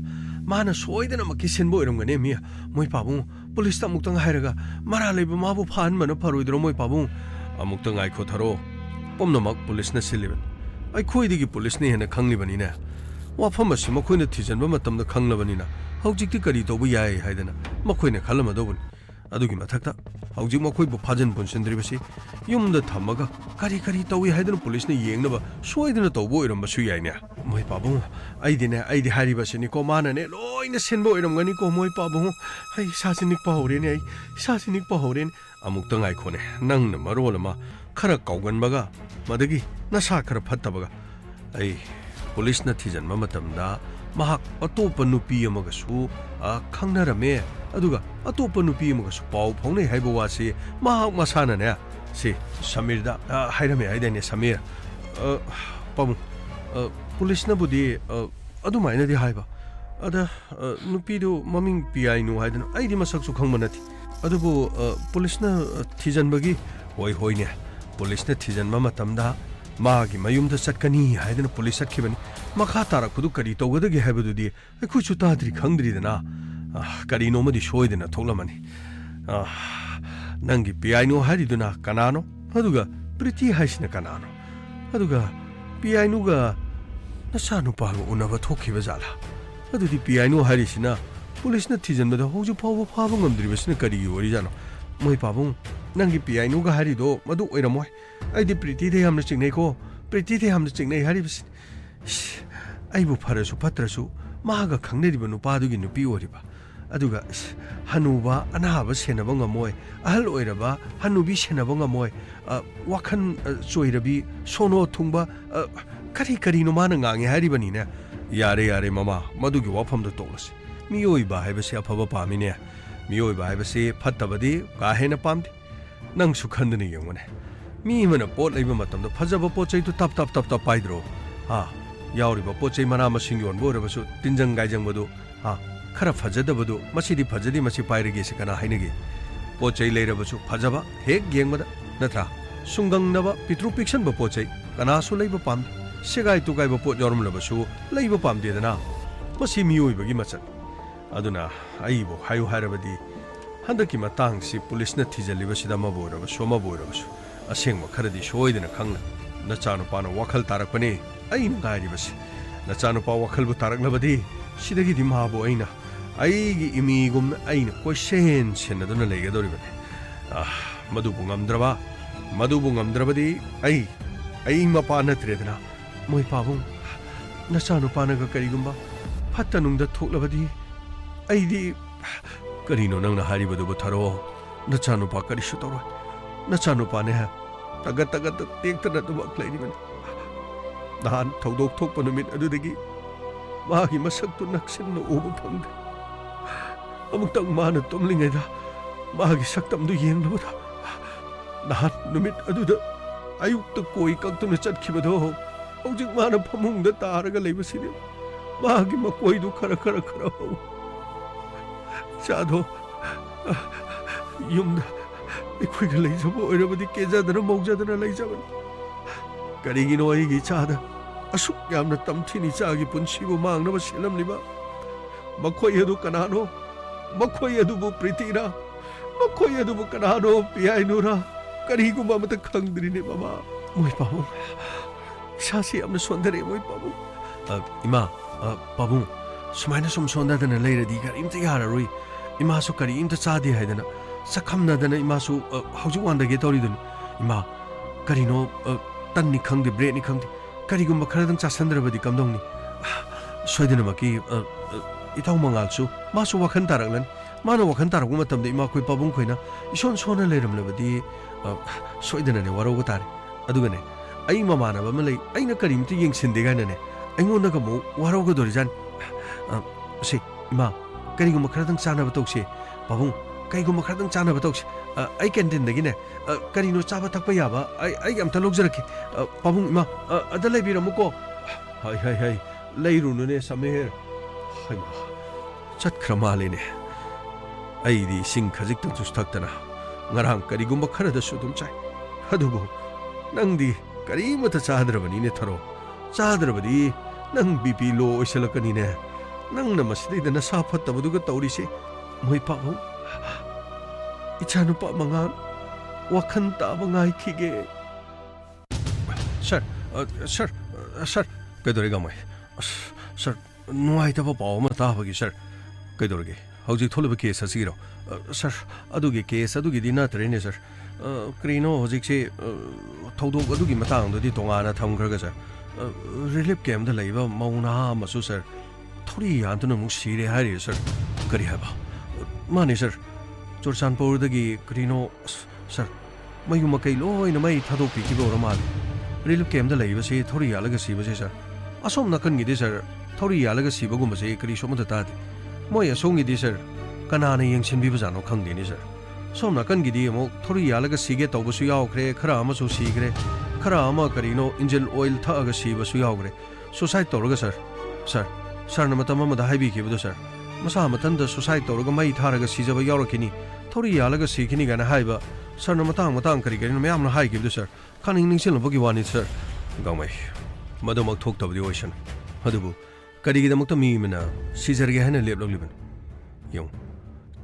ꯃꯥꯅ ꯁꯣꯏꯗꯅꯃꯛꯀꯤ ꯁꯤꯟꯕ ꯑꯣꯏꯔꯝꯒꯅꯤ ꯃꯤ ꯃꯣꯏ ꯄꯥꯕꯨꯡ ꯄꯨꯂꯤꯁꯇ ꯑꯃꯨꯛꯇꯪ ꯍꯥꯏꯔꯒ ꯃꯔꯥ ꯂꯩꯕ ꯃꯥꯕꯨ ꯐꯍꯟꯕꯅ ꯐꯔꯣꯏꯗ꯭ꯔꯣ ꯃꯣꯏ ꯄꯥꯕꯨꯡ ꯑꯃꯨꯛꯇ ꯉꯥꯏꯈꯣ ꯊꯔꯣ ꯄꯨꯝꯅꯃꯛ ꯄꯨꯂꯤꯁꯅ ꯁꯤꯜꯂꯤꯕꯅꯤ ꯑꯩꯈꯣꯏꯗꯒꯤ ꯄꯨꯂꯤꯁꯅ ꯍꯦꯟꯅ ꯈꯪꯂꯤꯕꯅꯤꯅꯦ ꯋꯥꯐꯝ ꯑꯁꯤ ꯃꯈꯣꯏꯅ ꯊꯤꯖꯤꯟꯕ ꯃꯇꯝꯗ ꯈꯪꯂꯕꯅꯤꯅ ꯍꯧꯖꯤꯛꯇꯤ ꯀꯔꯤ ꯇꯧꯕ ꯌꯥꯏ ꯍꯥꯏꯗꯅ ꯃꯈꯣꯏꯅ ꯈꯜꯂꯝꯃꯗꯧꯕꯅꯤ ꯑꯗꯨꯒꯤ ꯃꯊꯛꯇ ꯍꯧꯖꯤꯛ ꯃꯈꯣꯏꯕꯨ ꯐꯥꯖꯤꯟ ꯄꯨꯟꯁꯤꯟꯗ꯭ꯔꯤꯕꯁꯤ ꯌꯨꯝꯗ ꯊꯝꯃꯒ ꯀꯔꯤ ꯇꯧꯏ ꯍꯥꯏꯗꯅ ꯄꯨꯂꯤꯁꯅ ꯌꯦꯡꯅꯕ ꯁꯣꯏꯗꯅ ꯇꯧꯕ ꯑꯣꯏꯔꯝꯕꯁꯨ ꯌꯥꯏꯅꯦ ꯃꯣꯏ ꯄꯥꯕꯨꯡ ꯑꯩꯗꯤ ꯍꯥꯏꯔꯤꯕꯁꯤꯅꯤꯀꯣ ꯃꯥꯅꯅꯦ ꯂꯣꯏꯅ ꯁꯤꯟꯕ ꯑꯣꯏꯔꯝꯒꯅꯤꯀꯣ ꯃꯣꯏ ꯄꯥꯕꯨꯡ ꯑꯩ ꯏꯁꯥꯁꯤ ꯅꯤꯛꯄ ꯍꯧꯔꯦꯅꯦ ꯑꯃꯨꯛꯇ ꯉꯥꯏꯈꯣꯅꯦ ꯅꯪꯅ ꯃꯔꯣꯜ ꯑꯃ ꯈꯔ ꯀꯥꯎꯒꯟꯕꯒ ꯃꯗꯒꯤ ꯅꯁꯥ ꯈꯔ ꯐꯠꯇꯕꯒ ꯑꯩ ꯄꯨꯂꯤꯁꯅ ꯊꯤꯖꯤꯟꯕ ꯃꯇꯝꯗ ꯃꯍꯥꯛ ꯑꯇꯣꯞꯄ ꯅꯨꯄꯤ ꯑꯃꯒꯁꯨ ꯈꯪꯅꯔꯝꯃꯦ ꯑꯗꯨꯒ ꯑꯇꯣꯞꯄ ꯅꯨꯄꯤ ꯑꯃꯒꯁꯨ ꯄꯥꯎ ꯐꯥꯎꯅꯩ ꯍꯥꯏꯕ ꯋꯥꯁꯤ ꯃꯍꯥꯛ ꯃꯁꯥꯅꯅꯦ ꯁꯤ ꯁꯃꯤꯔꯗ ꯍꯥꯏꯔꯝꯃꯦ ꯍꯥꯏꯗꯥꯏꯅꯦ ꯁꯃꯤꯔ ꯄꯥꯕꯨꯡ ꯄꯨꯂꯤꯁꯅꯕꯨꯗꯤ ꯑꯗꯨꯃꯥꯏꯅꯗꯤ ꯍꯥꯏꯕ ꯑꯗ ꯅꯨꯄꯤꯗꯨ ꯃꯃꯤꯡ ꯄꯤꯌꯥꯏꯅꯨ ꯍꯥꯏꯗꯅ ꯑꯩꯗꯤ ꯃꯁꯛꯁꯨ ꯈꯪꯕ ꯅꯠꯇꯦ ꯑꯗꯨꯕꯨ ꯄꯨꯂꯤꯁꯅ ꯊꯤꯖꯤꯟꯕꯒꯤ ꯍꯣꯏꯅꯦ ꯄꯨꯂꯤꯁꯅ ꯊꯤꯖꯤꯟꯕ ꯃꯇꯝꯗ 마기 mayumda ꯆꯠꯀꯅꯤ 하이드는 폴리스 ꯆꯠꯈꯤꯕꯅꯤ ꯃꯈꯥ ꯇꯥꯔꯛꯄꯗꯨ ꯀꯔꯤ ꯇꯧꯒꯗꯒꯦ ꯍꯥꯏꯕꯗꯨꯗꯤ ꯑꯩꯈꯣꯏꯁꯨ ꯇꯥꯗ꯭ꯔꯤ ꯈꯪꯗ꯭ꯔꯤꯗꯅ ꯀꯔꯤꯅꯣꯃꯗꯤ ꯁꯣꯏꯗꯅ ꯊꯣꯛꯂꯝꯃꯅꯤ ꯅꯪꯒꯤ ꯄꯤꯌꯥꯏꯅꯣ ꯍꯥꯏꯔꯤꯗꯨꯅ ꯀꯅꯥꯅꯣ ꯑꯗꯨꯒ ꯄ꯭ꯔꯤꯇꯤ ꯍꯥꯏꯁꯤꯅ ꯀꯅꯥꯅꯣ ꯑꯗꯨꯒ ꯄꯤꯌꯥꯏꯅꯨꯒ ꯅꯆꯥꯅꯨꯄꯥꯒ ꯎꯅꯕ ꯊꯣꯛꯈꯤꯕ ꯖꯥꯠꯂꯥ ꯑꯗꯨꯗꯤ ꯄꯤꯌꯥꯏꯅꯨ ꯍꯥꯏꯔꯤꯁꯤꯅ ꯄꯨꯂꯤꯁꯅ ꯊꯤꯖꯤꯟꯕꯗ ꯍꯧꯖꯤꯛ ꯐꯥꯎꯕ ꯐꯥꯕ ꯉꯝꯗ꯭ꯔꯤꯕꯁꯤꯅ ꯀꯔꯤꯒꯤ ꯑꯣꯏꯔꯤꯖꯥꯠꯅꯣ ꯃꯣꯏ ꯄꯥꯕꯨꯡ ꯅꯪꯒꯤ ꯄꯤꯌꯥꯏꯅꯨꯒ ꯍꯥꯏꯔꯤꯗꯣ ꯃꯗꯨ ꯑꯣꯏꯔꯝꯃꯣꯏ ꯑꯩꯗꯤ ꯄ꯭ꯔꯤꯇꯤꯗ ꯌꯥꯝꯅ ꯆꯤꯡꯅꯩꯀꯣ ꯄ꯭ꯔꯤꯇꯤꯗ ꯌꯥꯝꯅ ꯆꯤꯡꯅꯩ ꯍꯥꯏꯔꯤꯕꯁꯤ ꯑꯩꯕꯨ ꯐꯔꯁꯨ ꯐꯠꯇ꯭ꯔꯁꯨ ꯃꯥꯒ ꯈꯪꯅꯔꯤꯕ ꯅꯨꯄꯥꯗꯨꯒꯤ ꯅꯨꯄꯤ ꯑꯣꯏꯔꯤꯕ ꯑꯗꯨꯒ ꯍꯅꯨꯕ ꯑꯅꯥꯕ ꯁꯦꯟꯅꯕ ꯉꯝꯃꯣꯏ ꯑꯍꯜ ꯑꯣꯏꯔꯕ ꯍꯅꯨꯕꯤ ꯁꯦꯟꯅꯕ ꯉꯝꯃꯣꯏ ꯋꯥꯈꯜ ꯆꯣꯏꯔꯕꯤ ꯁꯣꯅꯣ ꯊꯨꯡꯕ ꯀꯔꯤꯅꯣ ꯃꯥꯅ ꯉꯥꯡꯉꯦ ꯍꯥꯏꯔꯤꯕꯅꯤꯅꯦ ꯌꯥꯔꯦ ꯃꯃꯥ ꯃꯗꯨꯒꯤ ꯋꯥꯐꯝꯗꯣ ꯇꯣꯛꯂꯁꯤ ꯃꯤꯑꯣꯏꯕ ꯍꯥꯏꯕꯁꯤ ꯑꯐꯕ ꯄꯥꯝꯃꯤꯅꯦ ꯃꯤꯑꯣꯏꯕ ꯍꯥꯏꯕꯁꯤ ꯐꯠꯇꯕꯗꯤ ꯀꯥ ꯍꯦꯟꯅ ꯄꯥꯝꯗꯦ ꯅꯪꯁꯨ ꯈꯟꯗꯨꯅ ꯌꯦꯡꯉꯨꯅꯦ ꯃꯤ ꯑꯃꯅ ꯄꯣꯠ ꯂꯩꯕ ꯃꯇꯝꯗ ꯐꯖꯕ ꯄꯣꯠ ꯆꯩꯗꯨ ꯇꯞ ꯄꯥꯏꯗ꯭ꯔꯣ ꯌꯥꯎꯔꯤꯕ ꯄꯣꯠ ꯆꯩ ꯃꯅꯥ ꯃꯁꯤꯡ ꯌꯣꯟꯕ ꯑꯣꯏꯔꯕꯁꯨ ꯇꯤꯟꯖꯪ ꯒꯥꯏꯖꯪꯕꯗꯨ ꯈꯔ ꯐꯖꯗꯕꯗꯨ ꯃꯁꯤꯗꯤ ꯐꯖꯗꯦ ꯃꯁꯤ ꯄꯥꯏꯔꯒꯦꯁꯤ ꯀꯅꯥ ꯍꯥꯏꯅꯒꯦ ꯄꯣꯠ ꯆꯩ ꯂꯩꯔꯕꯁꯨ ꯐꯖꯕ ꯍꯦꯛ ꯌꯦꯡꯕꯗ ꯅꯠꯇ꯭ꯔꯥ ꯁꯨꯡꯒꯪꯅꯕ ꯄꯤꯇ꯭ꯔꯨ ꯄꯤꯛꯁꯟꯕ ꯄꯣꯠ ꯆꯩ ꯀꯅꯥꯁꯨ ꯂꯩꯕ ꯄꯥꯝꯗꯦ ꯁꯦꯒꯥꯏ ꯇꯨꯒꯥꯏꯕ ꯄꯣꯠ ꯌꯥꯎꯔꯝꯂꯕꯁꯨ ꯂꯩꯕ ꯄꯥꯝꯗꯦꯗꯅ ꯃꯁꯤ ꯃꯤꯑꯣꯏꯕꯒꯤ ꯃꯆꯠ ꯑꯗꯨꯅ ꯑꯩꯕꯨ ꯍꯥꯏꯌꯨ ꯍꯥꯏꯔꯕꯗꯤ ꯍꯟꯗꯛꯀꯤ ꯃꯇꯥꯡꯁꯤ ꯄꯨꯂꯤꯁꯅ ꯊꯤꯖꯤꯜꯂꯤꯕꯁꯤꯗ ꯑꯃꯕꯨ ꯑꯣꯏꯔꯕꯁꯨ ꯑꯁꯦꯡꯕ ꯈꯔꯗꯤ ꯁꯣꯏꯗꯅ ꯈꯪꯅ ꯅꯆꯥꯅꯨꯄꯥꯅ ꯋꯥꯈꯜ ꯇꯥꯔꯛꯄꯅꯤ ꯑꯩꯅ ꯉꯥꯏꯔꯤꯕꯁꯤ ꯅꯆꯥꯅꯨꯄꯥ ꯋꯥꯈꯜꯕꯨ ꯇꯥꯔꯛꯂꯕꯗꯤ ꯁꯤꯗꯒꯤꯗꯤ ꯃꯥꯕꯨ ꯑꯩꯒꯤ ꯏꯃꯤꯒꯨꯝꯅ ꯑꯩꯅ ꯀꯣꯏꯁꯦꯟ ꯁꯦꯟꯅꯗꯨꯅ ꯂꯩꯒꯗꯧꯔꯤꯕꯅꯤ ꯃꯗꯨꯕꯨ ꯉꯝꯗ꯭ꯔꯕꯗꯤ ꯑꯩ ꯃꯄꯥ ꯅꯠꯇ꯭ꯔꯦꯗꯅ ꯃꯣꯏ ꯄꯥꯕꯨꯡ ꯅꯆꯥꯅꯨꯄꯥꯅꯒ ꯀꯔꯤꯒꯨꯝꯕ ꯐꯠꯇ ꯅꯨꯡꯗ ꯊꯣꯛꯂꯕꯗꯤ ꯑꯩꯗꯤ ꯀꯔꯤꯅꯣ ꯅꯪꯅ ꯍꯥꯏꯔꯤꯕꯗꯨꯕꯨ ꯊꯥꯔꯛꯑꯣ ꯅꯆꯥꯅꯨꯄꯥ ꯀꯔꯤꯁꯨ ꯇꯧꯔꯣꯏ ꯅꯆꯥꯅꯨꯄꯥꯅꯦ ꯇꯒꯠ ꯇꯦꯛꯇꯅ ꯑꯗꯨꯃꯛ ꯂꯩꯔꯤꯕꯅꯤ ꯅꯍꯥꯟ ꯊꯧꯗꯣꯛ ꯊꯣꯛꯄ ꯅꯨꯃꯤꯠ ꯑꯗꯨꯗꯒꯤ ꯃꯥꯒꯤ ꯃꯁꯛꯇꯨ ꯅꯛꯁꯤꯟꯅ ꯎꯕ ꯐꯪꯗꯦ ꯑꯃꯨꯛꯇꯪ ꯃꯥꯅ ꯇꯨꯝꯂꯤꯉꯩꯗ ꯃꯥꯒꯤ ꯁꯛꯇꯝꯗꯨ ꯌꯦꯡꯂꯨꯕꯗ ꯅꯍꯥꯟ ꯅꯨꯃꯤꯠ ꯑꯗꯨꯗ ꯑꯌꯨꯛꯇ ꯀꯣꯏ ꯀꯛꯇꯨꯅ ꯆꯠꯈꯤꯕꯗꯣ ꯍꯧꯖꯤꯛ ꯃꯥꯅ ꯐꯃꯨꯡꯗ ꯇꯥꯔꯒ ꯂꯩꯕꯁꯤꯗꯤ 마기 막고이도 카라카라 카라오 자도 юм다 이코이가 레이저보 어려버디 깨자드나 목자드나 레이저번 까리기노 아이기 자다 아숙 얌나 땀티니 자기 분치고 망나바 실람리바 막코이에도 까나노 막코이에도 부 프리티라 막코이에도 부 까나노 피아이노라 까리고 마마다 강들이네 마마 모이 바보 샤시 얌나 손데레 모이 바보 이마 바보 수마이나 좀 손다드나 레이르디 가림타 야라로이 이마수 까리 임타 차디 하이드나 sakhamnadana imasu hauju wandage tawridun ima karino tanni khangde bread ni khangde karigumba kharadang chasandrabadi kamdongni soidena maki itaw mangalsu masu wakhan taraklan mano wakhan tarakuma matamde ima koi pabung khoina ison sona leiramlabadi soidena ne waroga tare adugane ai mamana ba malai aina karimti yengsinde gaina ne aingonda ga mo waroga dorijan se ima karigumba kharadang chana batokse pabung kaigo makradang chana batokse ai canteen dagine karino chaba thakpa yaba ai am ta lokjaraki pabung ima ada laibiramuko hai leirunune samer hai ma chat khramale ne ai di sing khajik tu staktana ngarang kari gumba khara da sudum chai adubu nang di kari mata chadrabani ne tharo chadrabadi nang bp low isalakani ne nang na masidi da na safat tabadu ga tawri se moi pa ho ichanu pa manga wakhan ta bangai khige sir sir kedore ga mai sir nuai ta pa ma ta ba gi sir kedore ge hauji thole ba case asiro sir adugi case adugi dina trene sir krino hauji se thodok adugi matang do di tongana thamkhra ga sir relief camp da leiba mauna ma su sir thori yan tu mu sire hari sir kari haba mani sir churchanpur dagi krino sir mayu makai loi na mai thadok pi ki bo mal relief camp da leiba se thori ya laga siba se sir asom na kan gi de sir thori ya laga siba gum se kri som da ta moi asong gi de sir kana na yeng sin bi ba jano khang de ni sir som na kan gi di mo thori ya laga sige taw bu su yaw khre khara ma su si khre khara ma karino engine oil tha ga si ba su yaw khre suicide taw ga sir na matam ma da hai bi ki bu sir masa matan da suicide taw ga mai thara ga si jaba yaw rakini thori ya laga si khini ga na hai ba sir na matang kari ga na mayam na hai ki bu sir khaning ning sin lo gi wani sir gamai madam ak thok taw di ocean adubu kari gi da mak ta mi mena sijar ge hana lep lok liban yong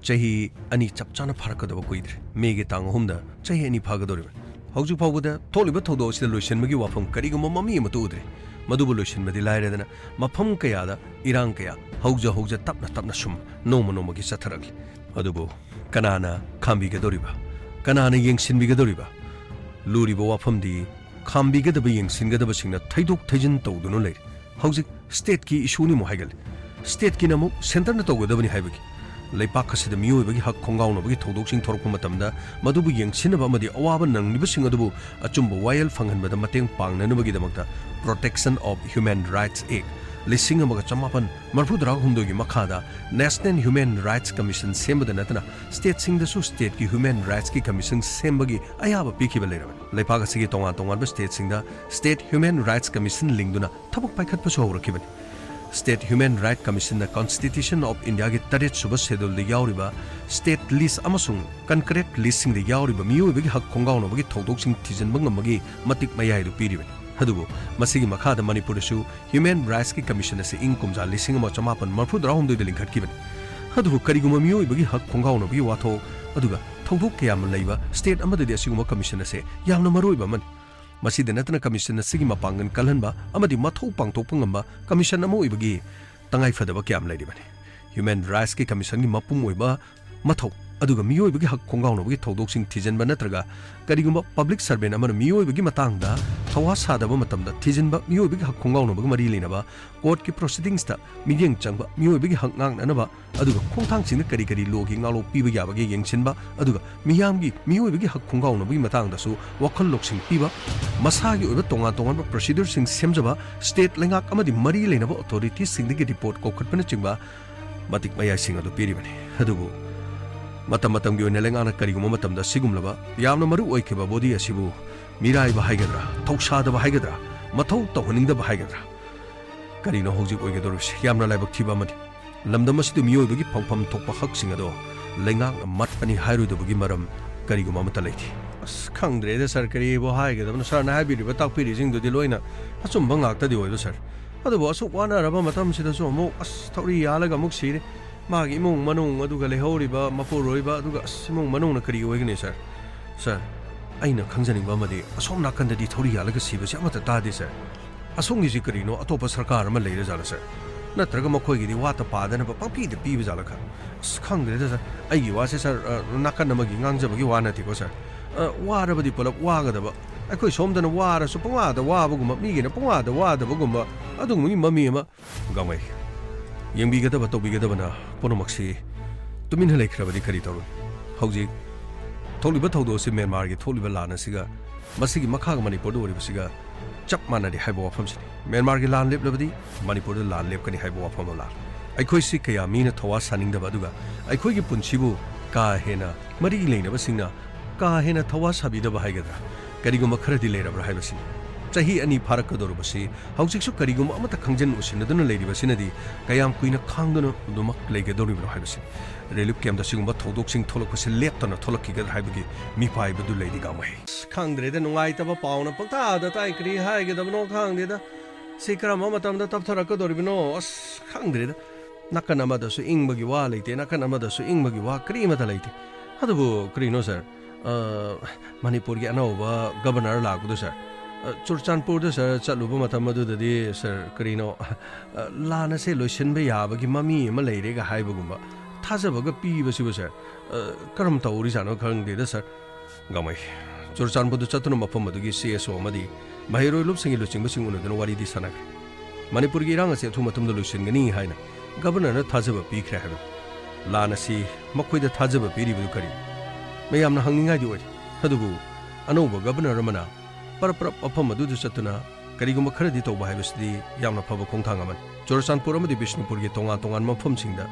chahi ani chapchana pharak da ba koidre mege tang humda chahi ani phaga doriban hauju phawda tholiba thodo sida lotion magi wafam kari gum mami ma tu udre madubu lotion madi laire dana mafam kaya da irang kaya hauja tapna sum no magi satharak adubu kanana khambi ga doriba kanana yengsin bi ga doriba luri bo wafam di khambi ga da ba yengsin ga da ba singna thaidok thaijin tawduno leir hauji state ki issue ni mo haigal state ki namu center na tawgada bani haibagi leipak khasida miyo bagi hak khongaw no bagi thodok sing thorok matamda madubu yengsin ba madi awaba nang ni basing adubu achumba wayal phanghan bada mateng pangna no bagi damakta protection of human rights act lising amaga chamapan marfudra humdo gi makhada national human rights commission sembada natna state sing da su state ki human rights ki commission sembagi ayaba pikhiba leiraba leipak asigi tongan ba state sing da state human rights commission lingduna thabuk paikhat pa sawrakibani State Human Rights Commission na Constitution of India ki taret suba schedule de yauriba state list amasung concrete list sing de yauriba miyo bagi hak khongaw no bagi thodok sing thijan bangam bagi matik mayai du piriben hadubu masigi makhada manipur su human rights ki commission ase ingkumja lising ma chamapan marfud rahum de lingkhat kiben hadubu kariguma miyo bagi hak khongaw no bagi watho aduga thodok kayam leiba state amada de asiguma commission ase yamna maroiba man masida natna commission asigi mapangan kalhanba amadi mathau pangthok ngamba commission amo ibagi tangai fadaba kyam leiribani human rights ki commission gi mapum oiba mathau aduga miyoi bagi hak khongaw no bagi thodok sing thijanba natraga karigumba public servant amana miyoi bagi matangda thawa sadaba matamda thijanba miyoi bagi hak khongaw no bagi mari leinaba court ki proceedings ta migyeng changba miyoi bagi hak ngang nanaba aduga khongthang sing kari logi ngalo piba ya bagi yengsinba aduga miyamgi miyoi bagi hak khongaw no bagi matangda su wakhal loksing piba masagi oiba tongan ba procedure sing semjaba state lengak amadi mari leinaba authority sing de report ko khatpana chingba matik maya sing adu piribani adugu matam gi oina lengana kariguma matamda sigumlaba yamna maru oikheba body asibu mirai ba haigadra thausa da ba haigadra mathau tawhaning da ba haigadra karino hojik oigedorus yamna laibak thiba madi lamdam asidu miyoi bagi phangpham thokpa hak sing ado lengang mat pani hairu da bagi maram kariguma mata leithi as khangdre da sarkari bo haigadam sar na habi ba takpiri jing do di loina achum bangak ta di oido sir adu bo asu wana raba matam sida so mo as thori yalaga muk sire magi mung manung aduga lehoriba maporoiba aduga simung manung na kari oigni sir aina khangjaning ba madi asom nakanda di thori yalaga siba se amata ta de sir asong gi karino atopa sarkar ma leira jala sir natraga makhoi gi di wata padana ba papi de pi jala kha khangre da sir ai gi wa se sir nakana magi ngangjaba gi wana ti ko sir wara ba di polak waga da ba akhoi somdana wara su pangwa da wa ba guma mi gi na pangwa da wa da ba guma adung mi mami ma gamai yengbigadaba tawbigadabana ponomaksi tumin halai khrabadi kari tawru hauji tholiba thawdo se Myanmar gi tholiba lana siga masigi makha ga Manipur do riba siga chap mana di haibo wafam sini Myanmar gi lan lep labadi Manipur do lan lep kani haibo wafam la aikhoi si kaya mina thawa saning daba duga aikhoi gi punchibu ka hena mari leina basingna ka hena thawa sabi daba haigadra kari go makhra di leira bra haibasi chahi ani pharakadorubasi hausiksu karigum amata khangjan usinaduna leiribasinadi kayam kuina khangduna dumak leigedoribro haibasi relief camp da sigumba thodoksing tholokpasi leptana tholokkiga haibagi mi paibadu leidi gamai khangdre da nungai taba pauna pakta da tai kri haigedabno khangde da sikram amatamda taptharakadoribno as khangdre da nakan amadasu ingbagi wa leite nakan amadasu ingbagi wa krimata leite adabu krino sir Manipuri anova governor lagudu sir Churchanpur da sir chaluba matamadu dadi sir krino lana se loisin be yabagi mami ma leire ga haibagumba thajabaga pibasibu sir karam tawri jano khangde da sir gamai Churchanpur da chatuna mapamadagi CSO amadi mahiroi lupsingi luchingba unaduna wari di sanak Manipur gi rang ase thumatumda luisingani haina governor na thajaba pikre haba lana si makhoi da thajaba piribu kari mayamna hangningai di oi hadubu anoba governor ramana parapra apam adu chatuna kariguma kharadi toba haibasdi yamna phaba khongthang aman Churchanpur amadi Bishnupur gi tongan mafam singda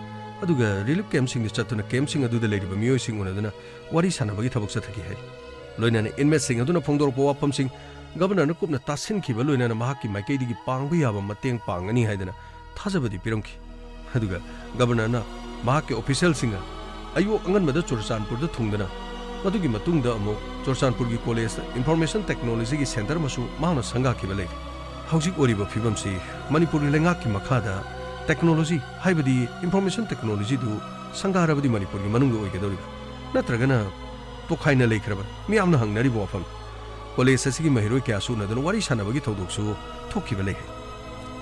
aduga relief camp sing chatuna camp sing adu da leiriba miyoi sing unaduna wari sanabagi thabak sathaki hai loinana inmate sing aduna phongdorpo wapam sing governor na kupna tasin khiba loinana mahaki maikei digi pangba yaba mateng pangani haidana thajabadi piramki aduga governor na mahaki official singa ayu anganmada Churchanpur da thungdana Madugi matungda amu Churchanpur gi college information technology gi center masu mahna sangha khiba lei haujik oriba phibam si Manipur lenga ki makhada technology haibadi information technology du sangha rabadi Manipur gi manung oi gedori natragana tokhaina leikraba miyamna hangnari bo afam college asigi mahiroi kya su nadun wari sanabagi thodoksu thokhiba lei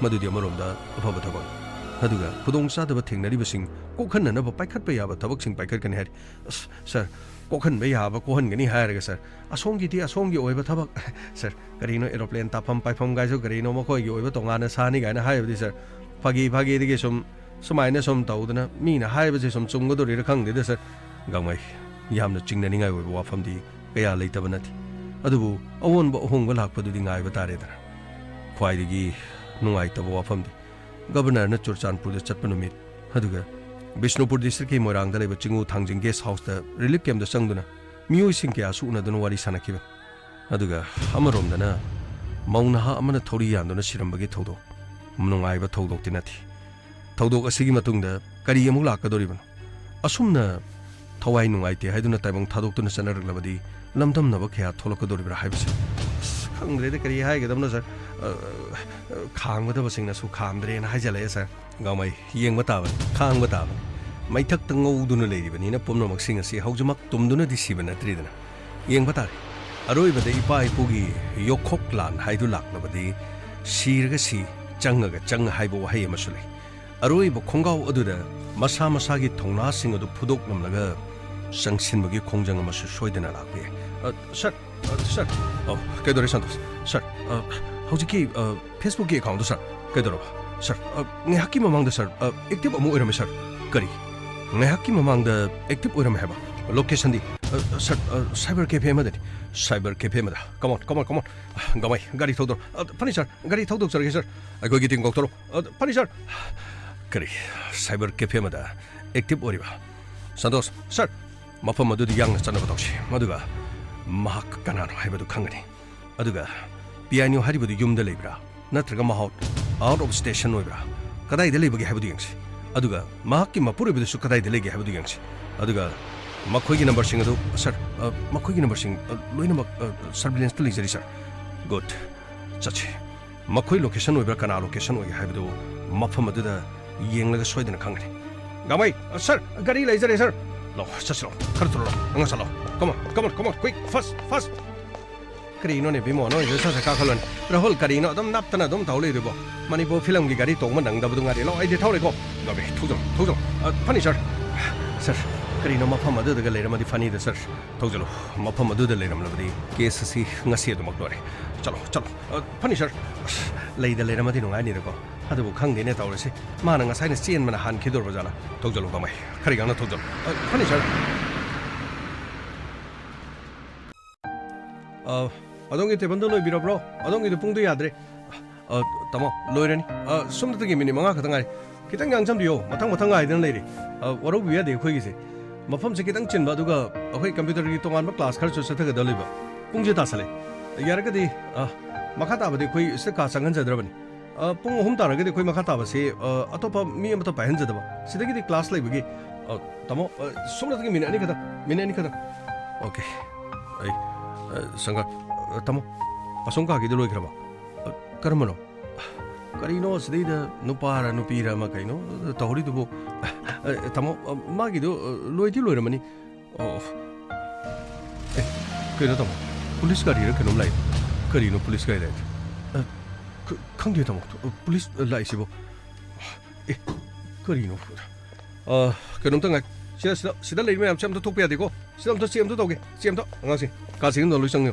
madudi amaronda afaba thabak aduga khudong sadaba thengnari basing kokhanna na paikhat pa yaba thabak sing paikhat kan hai sir kokhan be yaba kohan gani hairaga sir asongi ti asongi oiba thabak sir karino aeroplane tapam paifam gaiso karino makoi gi oiba tongana sani gaina haibadi sir phagi dige sumaina som taudana mina haiba je som chunggodori ra khangde da sir gamai yamna chingna ningai oiba wafam di kaya leitaba nati adubu awon ba hongba lakpadu di ngai ba tare da khwai digi nungai taba wafam di governor na Churchanpur da chatpa numit aduga Bishnupur district ki moirang da leba chingu thangjing guest house da relief camp da sangduna miyoi sing kya su unaduna wari sanakiba aduga amarom da na mauna ha amana thori yanduna sirambagi thodo munungai ba thodok tinati thodok asigi matung da kari amuk lakadoribano asumna thawai nungai te haiduna taibang thadoktuna sanaraglabadi lamdam naba kya tholokadoribra haibase khangre de kari haigedamna sir khangwadaba singna su khamdre na haijale sir gamai yengba taba khangba taba maithak tangoduna leiribani na pomnomak sing asi haujumak tumduna disibana tridana yengba tare aroibada ipa ipugi yokhok lan haidu laklabadi sirga si changaga chang haibo wahai amasule aroiba khongau aduda masa gi thongna sing adu phudok namlaga sangsinbagi khongjang amasu soidana lakbe sir oh kedore santos sir hojiki Facebook ki account sir kedoro sir ngehaki mamang da sir active amu oirame sir kari ngehaki mamang da active oirame heba location di sir cyber cafe ma dani cyber cafe ma da come on gamai gari thodor pani sir gari thodok sir agoi giting goktoro pani sir kari cyber cafe ma da active oriba santos sir mafam madu di yang chanaba dokshi maduga mahak kanano haibadu khangani aduga piano haribadu yumda leibra natraga mahot out of station oibra kadai de leibagi haibadu yangsi aduga mahakki mapuribudu su kadai de legi haibadu yangsi aduga makhoi gi number sing adu sir makhoi gi number sing loina surveillance to lizari sir good chachi makhoi location oibra kana location oi haibadu mafam adu da yenglaga soidana khangani gamai sir gari leizari sir lo chachlo khartulo anga salo come on quick fast Karino ne bimo no yesa sa kakhalon rahul karino dam naptana dam tawle ribo Manipur film gi gari tongma nang da budung ari lo ai de thawle ko gabe thujam pani sir karino mafam adu daga leram di fani da sir thojalo mafam adu da leram labdi case si ngasi adu makdore chalo pani sir leida leram di nungai ni ko adu bu khang de ne tawle si mana ngasai ne chen mana han khidor bajala thojalo gamai khari gang na thojalo pani sir adongi te bandolo biro bro adongi de pungdu yadre tamo loirani sumda tagi mini manga khatang ari kitang yangcham diyo matang ga idan leiri waro biya de khoi gise mafam se kitang chin ba duga akhoi computer gi tongan ba class khar chu satha ga daliba pungje ta sale yar ka di makha tabadi khoi se ka changan jadrabani pung hum taragadi khoi makha tabase atopa mi amata pahan jadaba sidagi di class lai bagi tamo somna tagi minani kada okay ai sanga tamo pasongka gi loi khraba karamano karino sidida nupara nupira ma kaino tawri dubo tamo magi do loiti loiramani kaino tamo police gari ra kanom lai karino police gari lai khangde tamo police lai sibo karino kanom tanga sida lai me am cham to thok pya deko sidam to cm to toge cm to angasi ka sing no luisang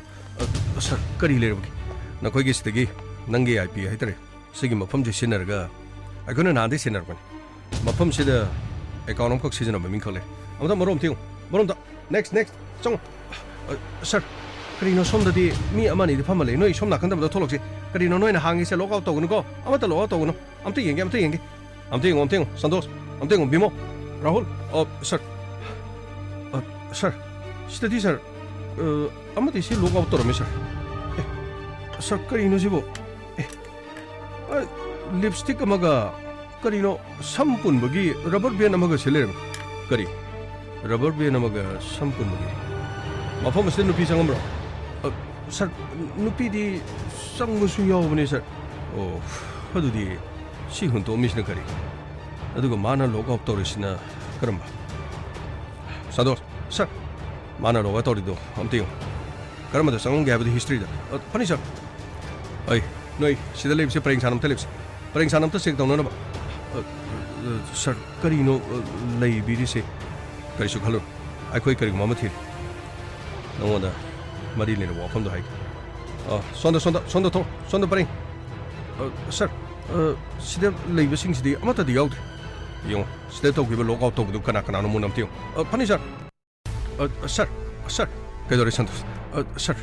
sir kari le bagi na khoi gi sidagi nangi ip haitare sigi mafam je sinarga agona nandi sinar ban mafam sida account khok sijana ba min khole amda morom thiu morom da next chong sir karino som dadi mi amani di famale noi som nakhan da tholok si karino noi na hangi se logout togun ko amata logout togun amte yenge amte santos amte bimo rahul sir sir sida sir amati si logout to rame sir sir karino sibo lipstick amaga karino sampun bagi rubber band amaga seler kari rubber band amaga sampun bagi mafam se nupi sangam sir nupi di sangmusu yawbani sir adudi si hun to misna kari aduga mana logout torisina karamba sados sir mana logout torido amtiyo karamba da sangam gabadi history da pani sir ai noi sida lebse preng sanam ta sek dawna na sir karino lei biri se kari su khalo ai khoi kari mama thir nongoda mari le wa pham do hai sonda preng sir sida leibe sing sidi amata di yaud yo sida to gibe logout to du kana no munam tiyo pani sir sir kedore santos sir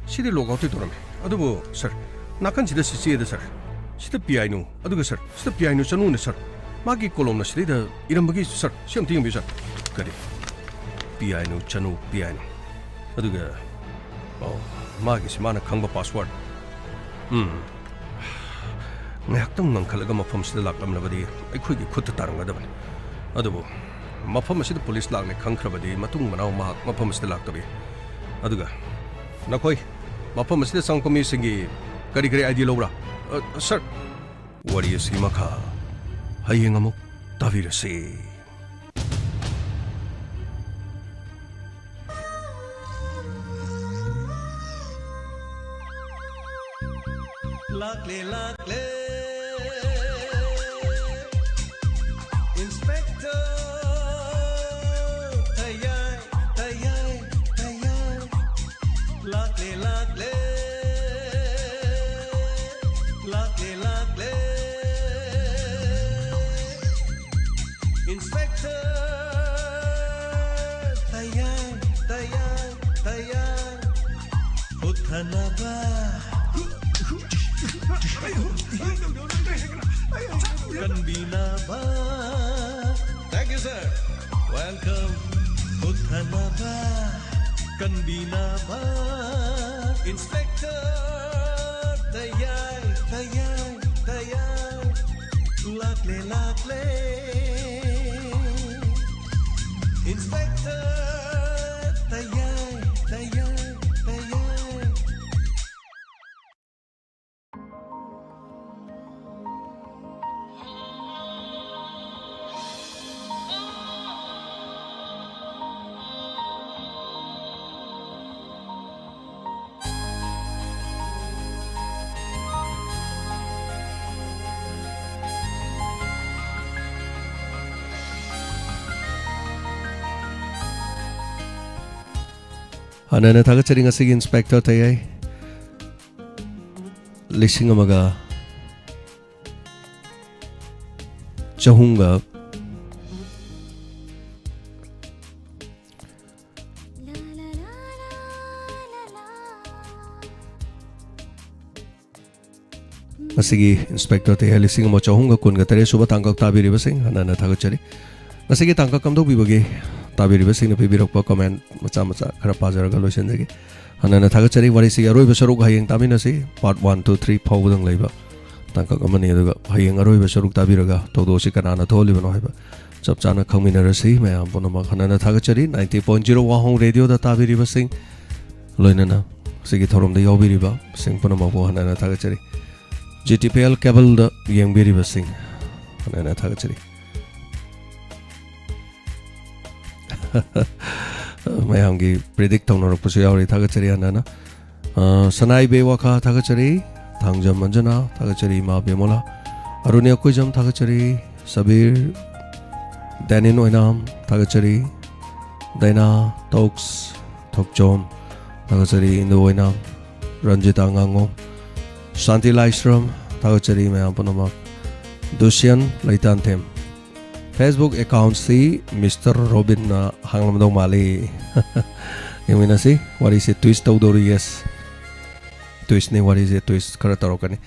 sida logout to dorame adubo sir nakan sida sida sir sida piano aduga sir sida piano chanu ne sir magi kolom na sida irambagi sir siam ting bi sir kari piano chanu piano aduga magi simana khangba password ngaktam nang khalaga mafam sida laklam na badi ai khoi gi khut taranga da ban adubo mafam sida police lakne khangkhrabadi matung manau ma mafam sida laktabi aduga nakhoi mafam sida sangkomi singi kari idea lobra sir wari si makha hayeng amuk tavirase lakle inspector tayai lakle inspector tayai uthanaba kanbinaba thank you sir welcome uthanaba kanbinaba inspector tayai lakle inspector tayai Anana thagacharing asigi inspector tayai lising amaga chahunga asigi inspector tayai lising ama chahunga kunga tare suba tangkak tabiri basing anana thagachari asigi tangkak kamdok bibage ताबीरिबसिंग पिबिरकपा comment मचा मचा खरा पाजरगा लोइसनजगे हनना थागचरी वारिसी अरोइब सरुक हयेंग तामिनसी part 1 2 3 फाउबदंग लैबा तांका कमनी अदुगा हयेंग अरोइब सरुक ताबिरगा तोदोसी कनाना थोलिबनो हैबा चप चाना खंगमिनरसी मयाम पुनम हनना थागचरी 90.0 वाहों रेडियो दा ताबिरिबसिंग लोइनना सिगी थोरम दा यावबिरिबा सिंग पुनम बो हनना थागचरी GTPL केबल दा येंगबिरिबसिंग हनना थागचरी mayamgi predict tawnorokpasu yauri thagachari anana sanai be waka thagachari thangjam manjana thagachari ma bemola aruni akujam thagachari sabir danin oinam thagachari daina tox thokjom thagachari indo oinam ranjita ngango shanti laishram thagachari mayam punama dusyan laitan them Facebook account si Mr. Robin na hanglam daw mali yung ina si wari si twist daw dori yes twist ni wari si twist kara taro ka ni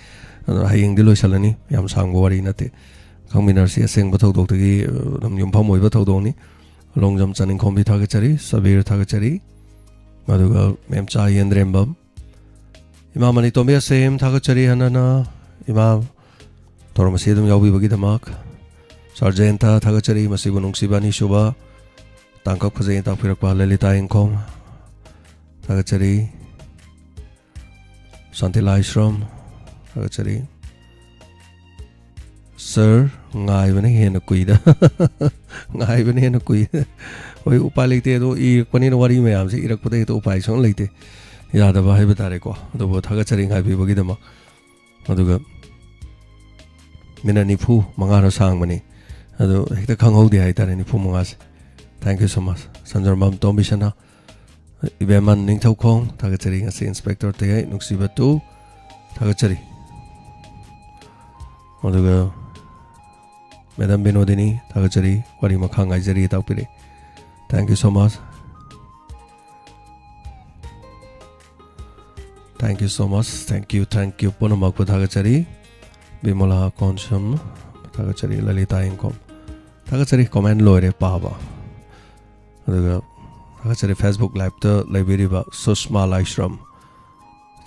hayang diloy sala ni yam sang wari nate kang minar si aseng ba tawdok tagi yung pamoy ba tawdok ni long jam chaning kombi thagachari sabir thagachari maduga mem cha yendrem bam ima mani tomya sem thagachari hanana ima toromasi dum yawi bagi damak Sarjenta thagachari masibu nungsiba ni shuba tangkap khazai ta phirakpa lalita ingkom thagachari Shanti Laishram thagachari sir ngai bane hena kuida ngai bane hena kuida oi upai leite do I pani no wari mayam si irak pade to upai son leite yada ba hai batare ko do bo thagachari ngai bi bagi dama aduga mina nifu mangara sang mani ado hekta khanghaudi haitare ni phumangas thank you so much sanjar mam tombisana ibeman ningthau khong thagachari ngasi inspector tayai nungsiba tu thagachari aduga madam benodini thagachari wari makhang aijari taupire thank you so much thank you ponamak thagachari bimola konsham thagachari lalita ingkom thagachari comment loire paba aduga thagachari Facebook live ta library Susma Laishram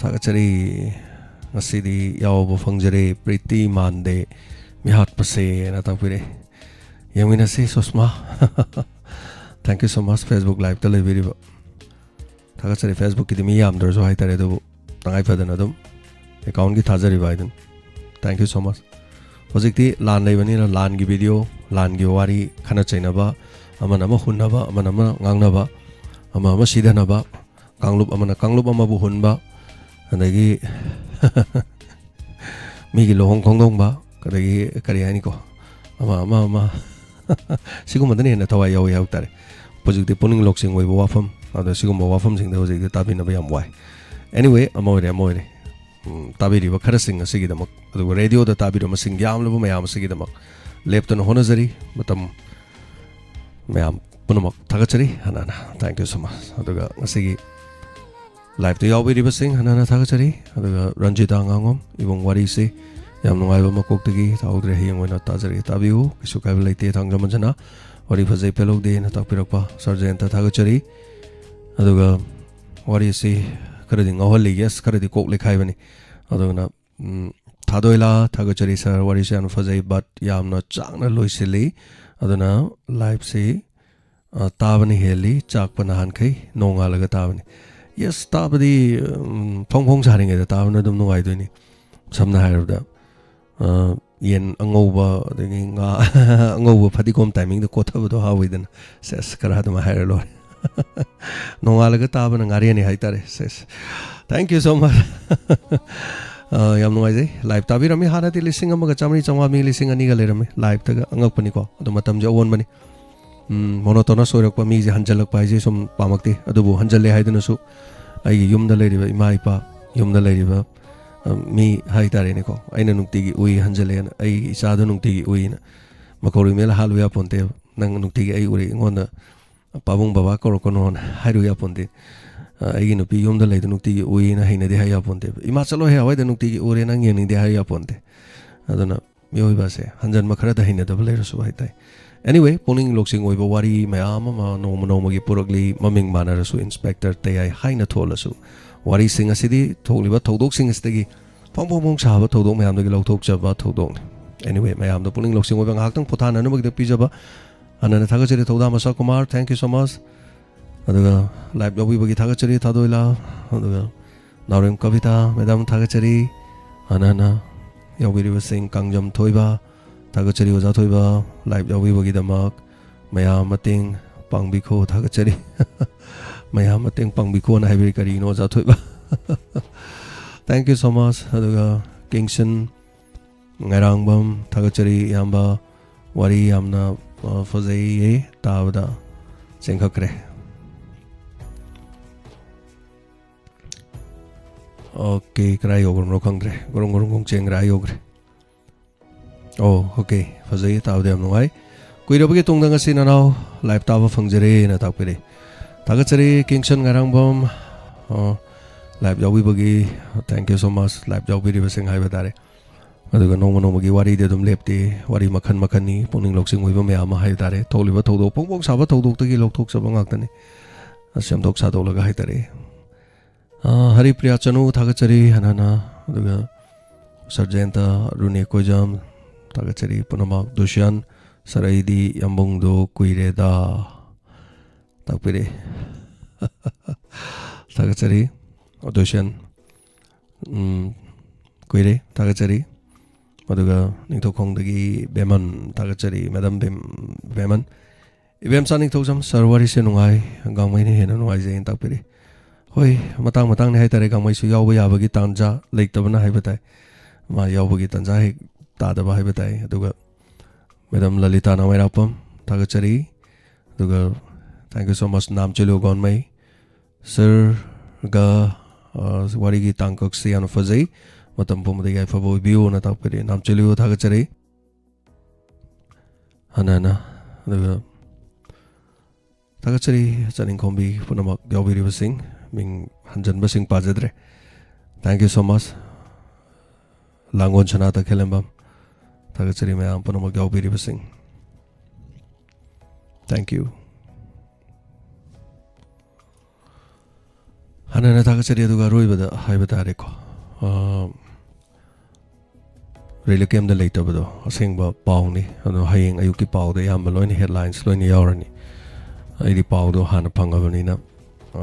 thagachari ngasidi yawo fangjare priti mande mihat pase na tapire yamina si Susma thank you so much Facebook live ta library thagachari Facebook ki mi yam dorjo haitare do tangai phadana dum account ki thajari baidun thank you so much hojikti lan leibani na lan gi video lan gi wari khana chainaba amana ma hunnaba amana ma ngangnaba ama sidanaba kanglup ama bu hunba adagi mi gi lohong khongdong ba kadagi kari ani ko ama sigumandani na thawai yaw yaw tare hojikti puning loksing wai wafam ada sigum wafam sing de hojikti tabina ba yam wai anyway amoire tabiri ba khara sing asigi damak adu radio da tabiro masing yam lobu mayam asigi damak lepton honazari matam mayam punamak thagachari hanana thank you so much aduga asigi live to yawbiri basing hanana thagachari aduga ranjita ngangom ibong wari se yam nungai ba makok tagi thaudre hiyang oina tajari tabiu kisu kai laite thangjamanjana wari phajai pelok de na takpirakpa sarjenta thagachari aduga wari se karadi ngawali yes karadi kok lekhai bani aduna thadoila thagachari sir wari se an fazai but yamna changna loisili aduna live se tabani heli chak panahan kai nonga laga tabani yes tabadi phongphong saringe da tabna dum nungai doini samna hairda yen angoba degi nga angoba phadikom timing da kothabado hawidan ses karaduma hairlo nongalaga tabana ngariani haitare ses thank you so much yam nungai jai live tabirami hanati lising amaga chamri changwa mi lising ani ga lerame live taga angakpani ko adu matam je on mani monotonous oirakpa mi je hanjalak pai je som pamakte adubu hanjalle haiduna su ai yumda leriba ima ipa yumda leriba mi haitare ne ko aina nukti gi ui hanjalle ai isadu nukti gi ui na makori mela halwa ponte nang nukti gi ai uri ngonda pabung baba korokono hairu ya ponte ai no pi yom da lai da nukti gi ui na haina de haya ponte ima chalo he hawai da nukti gi ure nang yeng de haya ponte aduna mi oi ba se hanjan makhara da haina da blai rasu hai tai anyway puning loksing oiba wari mayam ama nomagi puragli maming manarasu Inspector Tayai haina tholasu wari sing asidi tholiba thodok sing asdagi pong saba thodok mayam dagi lauthok chaba thodok anyway mayam da puning loksing oiba ngaktang puthana na magda pijaba anana thagachari thoda masa kumar thank you so much aduga live lobi bagi thagachari thadoila aduga naurem kavita madam thagachari anana yawiri sing kangjam thoiba thagachari oja thoiba live yawi bagi damak mayam mating pangbiko thagachari mayam mating pangbiko na haibiri kari no ja thoiba thank you so much aduga kingson ngarangbam thagachari yamba wari yamna fazai tabada sengkhakre okay krai ogrum rokangre gorong cheng rai ogre oh okay fazai tabde am ngai kuirabagi tungdang asina naw live taba fangjare na takpire thagachari kingson ngarangbam live yawi bagi thank you so much live yawi ribasing hai batare aduga nongmagi wari de dum lepte wari makhan ni puning loksing oiba mayam hai tare tholiba thodok pong saba thodok tagi lokthok saba ngaktani asyam dok sa dolaga hai tare hari priya chanu thagachari hanana aduga sarjenta rune kojam thagachari punama dushan saraidi yambong do kuireda takpire thagachari dushan kuire thagachari aduga ningthokong dagi beman thagachari madam beman ibem sa ningthokjam sarwari se nungai gangmai ne hena nungai jain takpire hoi matang ne hai tare gangmai su yawba yabagi tanja leitabana hai batai ma yawbagi tanja he tadaba hai batai aduga madam lalita namai rapam thagachari aduga thank you so much nam chelo gonmai sir ga wari gi tangkok se an fazai matam pumadi gai fabo biu na takpire nam chelo thagachari hanana aduga thagachari chaning khombi punamak yawbiri basing ming hanjan basing pajadre thank you so much langon chanata khelembam thagachari mayam punamak yawbiri basing thank you hanana thagachari aduga roibada haibata reko relikem da leitabado asengba pawni ado hayeng ayuki pawda yamba loina headlines loina yaurani aidi pawdo hana phangabani na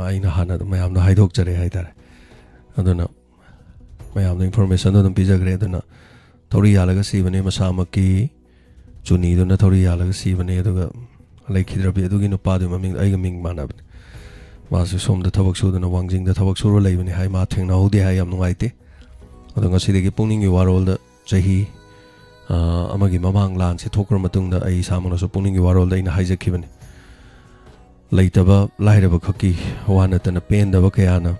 aina hana mayam na haidok jare haidare aduna mayam na information do pijagre aduna thori yalaga sibane masamaki chuni do na thori yalaga sibane aduga laikhidrabi adugi no padu maming aiga ming manabani masu somda thabak su dana wangjing da thabak su ro leibani hai ma thengna hodi hai yam nungaite adunga sidagi pungning gi warol da chahi amagi mamang lan se thokra matung da ai samona so pungning gi warol da ina haijakibani leitaba lairaba khaki wana tana pen da bakayana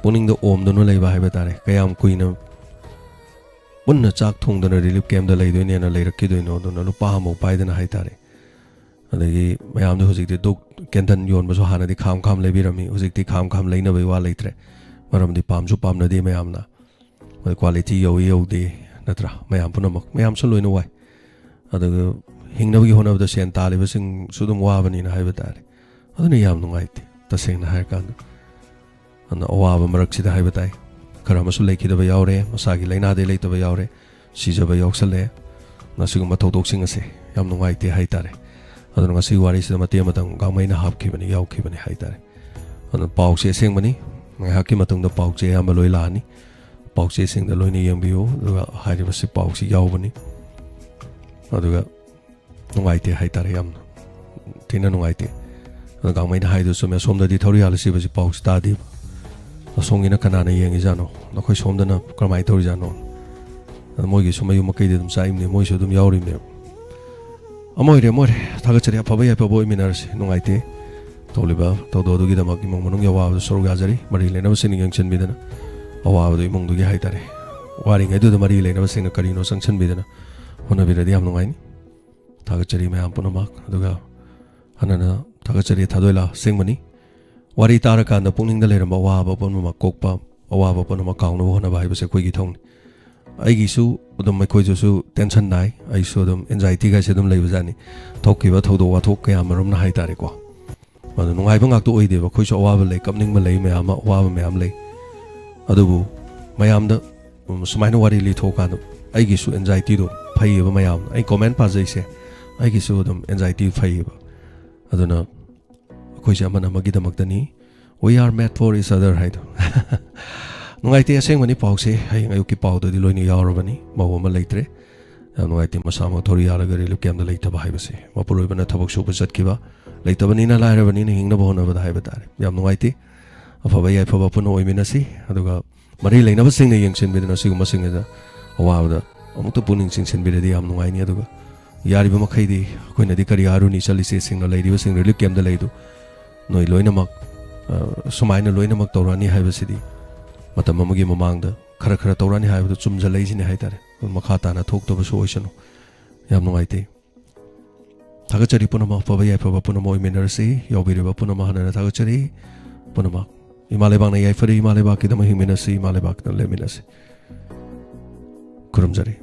puning da om da no leiba hai batare kayam kuina bunna chak thong da relief camp da leidoi ne na leirakki doino do na lupa mo pai da na hai tare adagi mayam da hojik de dok kentan yon ba so hana di kham lebirami hojik di kham leina bai wa leitre maram di pam su pam na di mayam na quality yo de natra mayam punamak mayam so loina wai adaga hingnabagi honabda sen taliba sing sudum wabani na haiba tare aduna yam nungaite tasengna hai kan ana awaba marak sida haiba tai karama su lekhidaba yaure masagi leina de leitaba yaure sijaba yoksale nasiguma thodok sing ase yam nungaite hai tare aduna ngasi wari sida mate matang gamai na hapkhibani yaukhibani hai tare ana pause sengmani ngai hakki matang da pause yam loi lani pause sing da loina yambiu aduga hairiba si pause yaubani aduga nungaite hai tare yam tina nungaite gamai na haidu so me somda di thori halasi basi pause ta di asongina kanana yengi jano nakhoi somda na kramai thori jano moigi sumayu makai de dum saimne moi so dum yauri me amoire thagachari apaba ya pabo minarsi nungaite toliba todo du gi damak imong manung yawa sorga jari mari lena basini yang chen bidana awa du imong du gi hai tare wari ngai du da mari lena basina karino sang chen bidana hona biradi am nungai ni thagachari me am punamak aduga hanana thagachari thadoila sengmani wari tarakanda pungning da leramba wa ba pon ma kokpa awa ba pon ma kaung no hona bai base koi gi thong ꯑꯩꯒꯤꯁꯨ ꯑꯗꯨꯝ ꯑꯩꯈꯣꯏꯗꯁꯨ tension ꯅꯥꯏ ꯑꯩꯁꯨ ꯑꯗꯨꯝ ꯑꯦꯟꯖꯥꯏꯇꯤꯒꯥꯏꯁꯦ ꯑꯗꯨꯝ ꯂꯩꯕꯖꯥꯠꯅꯤ ꯊꯣꯛꯈꯤꯕ ꯊꯧꯗꯣꯛ ꯋꯥꯊꯣꯛ ꯀꯌꯥ ꯑꯃꯔꯣꯝꯅ ꯍꯥꯏꯇꯥꯔꯦꯀꯣ ꯑꯗꯨ ꯅꯨꯡꯉꯥꯏꯕ ꯉꯥꯛꯇ ꯑꯣꯏꯗꯦꯕ ꯑꯩꯈꯣꯏꯁꯨ ꯑꯋꯥꯕ ꯂꯩ ꯀꯞꯅꯤꯡꯕ ꯂꯩ ꯃꯌꯥꯝ ꯑꯃ ꯑꯋꯥꯕ ꯃꯌꯥꯝ ꯂꯩ ꯑꯗꯨꯕꯨ ꯃꯌꯥꯝꯗ ꯁꯨꯃꯥꯏꯅ ꯋꯥꯔꯤ ꯂꯤꯊꯣꯛꯀꯥꯟꯗ ꯑꯩꯒꯤꯁꯨ ꯑꯦꯟꯖꯥꯏꯇꯤꯗꯣ ꯐꯩꯌꯦꯕ ꯃꯌꯥꯝꯅ ꯑꯩ ꯀꯣꯃꯦꯟ ꯄꯥꯖꯩꯁꯦ ꯑꯩꯒꯤꯁꯨ ꯑꯗꯨꯝ ꯑꯦꯟꯖꯥꯏꯇꯤ ꯐꯩꯌꯦꯕ ꯑꯗꯨꯅ ꯑꯩꯈꯣꯏꯁꯦ ꯑꯃꯅ ꯑꯃꯒꯤꯗꯃꯛꯇꯅꯤ we are made for each other ꯍꯥꯏꯗꯣ ꯅꯨꯡꯉꯥꯏꯇꯦ ꯑꯁꯦꯡꯕꯅꯤ ꯄꯥꯎꯁꯦ ꯍꯌꯦꯡ ꯑꯌꯨꯛꯀꯤ ꯄꯥꯎꯗꯗꯤ ꯂꯣꯏꯅ ꯌꯥꯎꯔꯕꯅꯤ ꯃꯧ ꯑꯃ ꯂꯩꯇ꯭ꯔꯦ ꯌꯥꯝ ꯅꯨꯡꯉꯥꯏꯇꯦ ꯃꯁꯥꯃꯛ ꯊꯧꯔꯤ ꯌꯥꯜꯂꯒ ꯔꯤꯂꯤꯐ ꯀꯦꯝꯞꯇ ꯂꯩꯇꯕ ꯍꯥꯏꯕꯁꯦ ꯃꯄꯨꯔꯣꯏꯕꯅ ꯊꯕꯛ ꯁꯨꯕ ꯆꯠꯈꯤꯕ ꯂꯩꯇꯕꯅꯤꯅ ꯂꯥꯏꯔꯕꯅꯤꯅ ꯍꯤꯡꯅꯕ ꯍꯣꯠꯅꯕꯗ ꯍꯥꯏꯕ ꯇꯥꯔꯦ ꯌꯥꯝ ꯅꯨꯡꯉꯥꯏꯇꯦ ꯑꯐꯕ ꯌꯥꯏꯐꯕ ꯄꯨꯟꯅ ꯑꯣꯏꯃꯤꯟꯅꯁꯤ ꯑꯗꯨꯒ ꯃꯔꯤ ꯂꯩꯅꯕꯁꯤꯡꯅ ꯌꯦꯡꯁꯤꯟꯕꯤꯗꯨꯅ ꯁꯤꯒꯨꯝꯕꯁꯤꯡꯁꯤꯗ ꯑꯋꯥꯕꯗ ꯑꯃꯨꯛꯇ ꯄꯨꯛꯅꯤꯡ ꯆꯤꯡꯁꯤꯟꯕꯤꯔꯗꯤ ꯌꯥꯝ ꯅꯨꯡꯉꯥꯏꯅꯤ ꯑꯗꯨꯒ ꯌꯥꯔꯤꯕ ꯃꯈꯩꯗꯤ ꯑꯩꯈꯣꯏꯅꯗꯤ ꯀꯔꯤ ꯍꯥꯏꯔꯨꯅꯤ ꯆꯠꯂꯤꯁꯦꯁꯤꯡꯅ ꯂꯩꯔꯤꯕꯁꯤꯡ ꯔꯤꯂꯤꯐ ꯀꯦꯝꯞꯇ ꯂꯩꯗꯨ ꯅꯣꯏ ꯂꯣꯏꯅꯃꯛ ꯁꯨꯃꯥꯏꯅ ꯂꯣꯏꯅꯃꯛ ꯇꯧꯔꯛꯑꯅꯤ ꯍꯥꯏꯕꯁꯤꯗꯤ ꯃꯇꯝ ꯑꯃꯒꯤ ꯃꯃꯥꯡꯗ ꯈꯔ ꯈꯔ ꯇꯧꯔꯛꯑꯅꯤ ꯍꯥꯏꯕꯗꯨ ꯆꯨꯝꯖꯜꯂꯛꯏꯁꯤꯅꯤ ꯍꯥꯏꯇꯥꯔꯦ ꯃꯈꯥ ꯇꯥꯅ ꯊꯣꯛꯇꯕꯁꯨ ꯑꯣꯏꯁꯅꯨ ꯌꯥꯝ ꯅꯨꯡꯉꯥꯏꯇꯦ ꯊꯥꯒꯠꯆꯔꯤ ꯄꯨꯝꯅꯃꯛ ꯑꯐꯕ ꯌꯥꯏꯐꯕ ꯄꯨꯝꯅꯃꯛ ꯑꯣꯏꯃꯤꯟꯅꯔꯁꯤ ꯌꯥꯎꯕꯤꯔꯤꯕ ꯄꯨꯝꯅꯃꯛ ꯍꯟꯅ ꯊꯥꯒꯠꯆꯔꯤ ꯄꯨꯝꯅꯃꯛ ꯏꯃꯥ ꯂꯩꯕꯥꯛꯅ ꯌꯥꯏꯐꯔꯤ ꯏꯃꯥ ꯂꯩꯕꯥꯛꯀꯤꯗꯃꯛ ꯍꯤꯡꯃꯤꯟꯅꯁꯤ ꯏꯃꯥ ꯂꯩꯕꯥꯛꯀꯤꯗ ꯂꯩꯃꯤꯟꯅꯁꯤ ꯈꯨꯔꯨꯝꯖꯔꯤ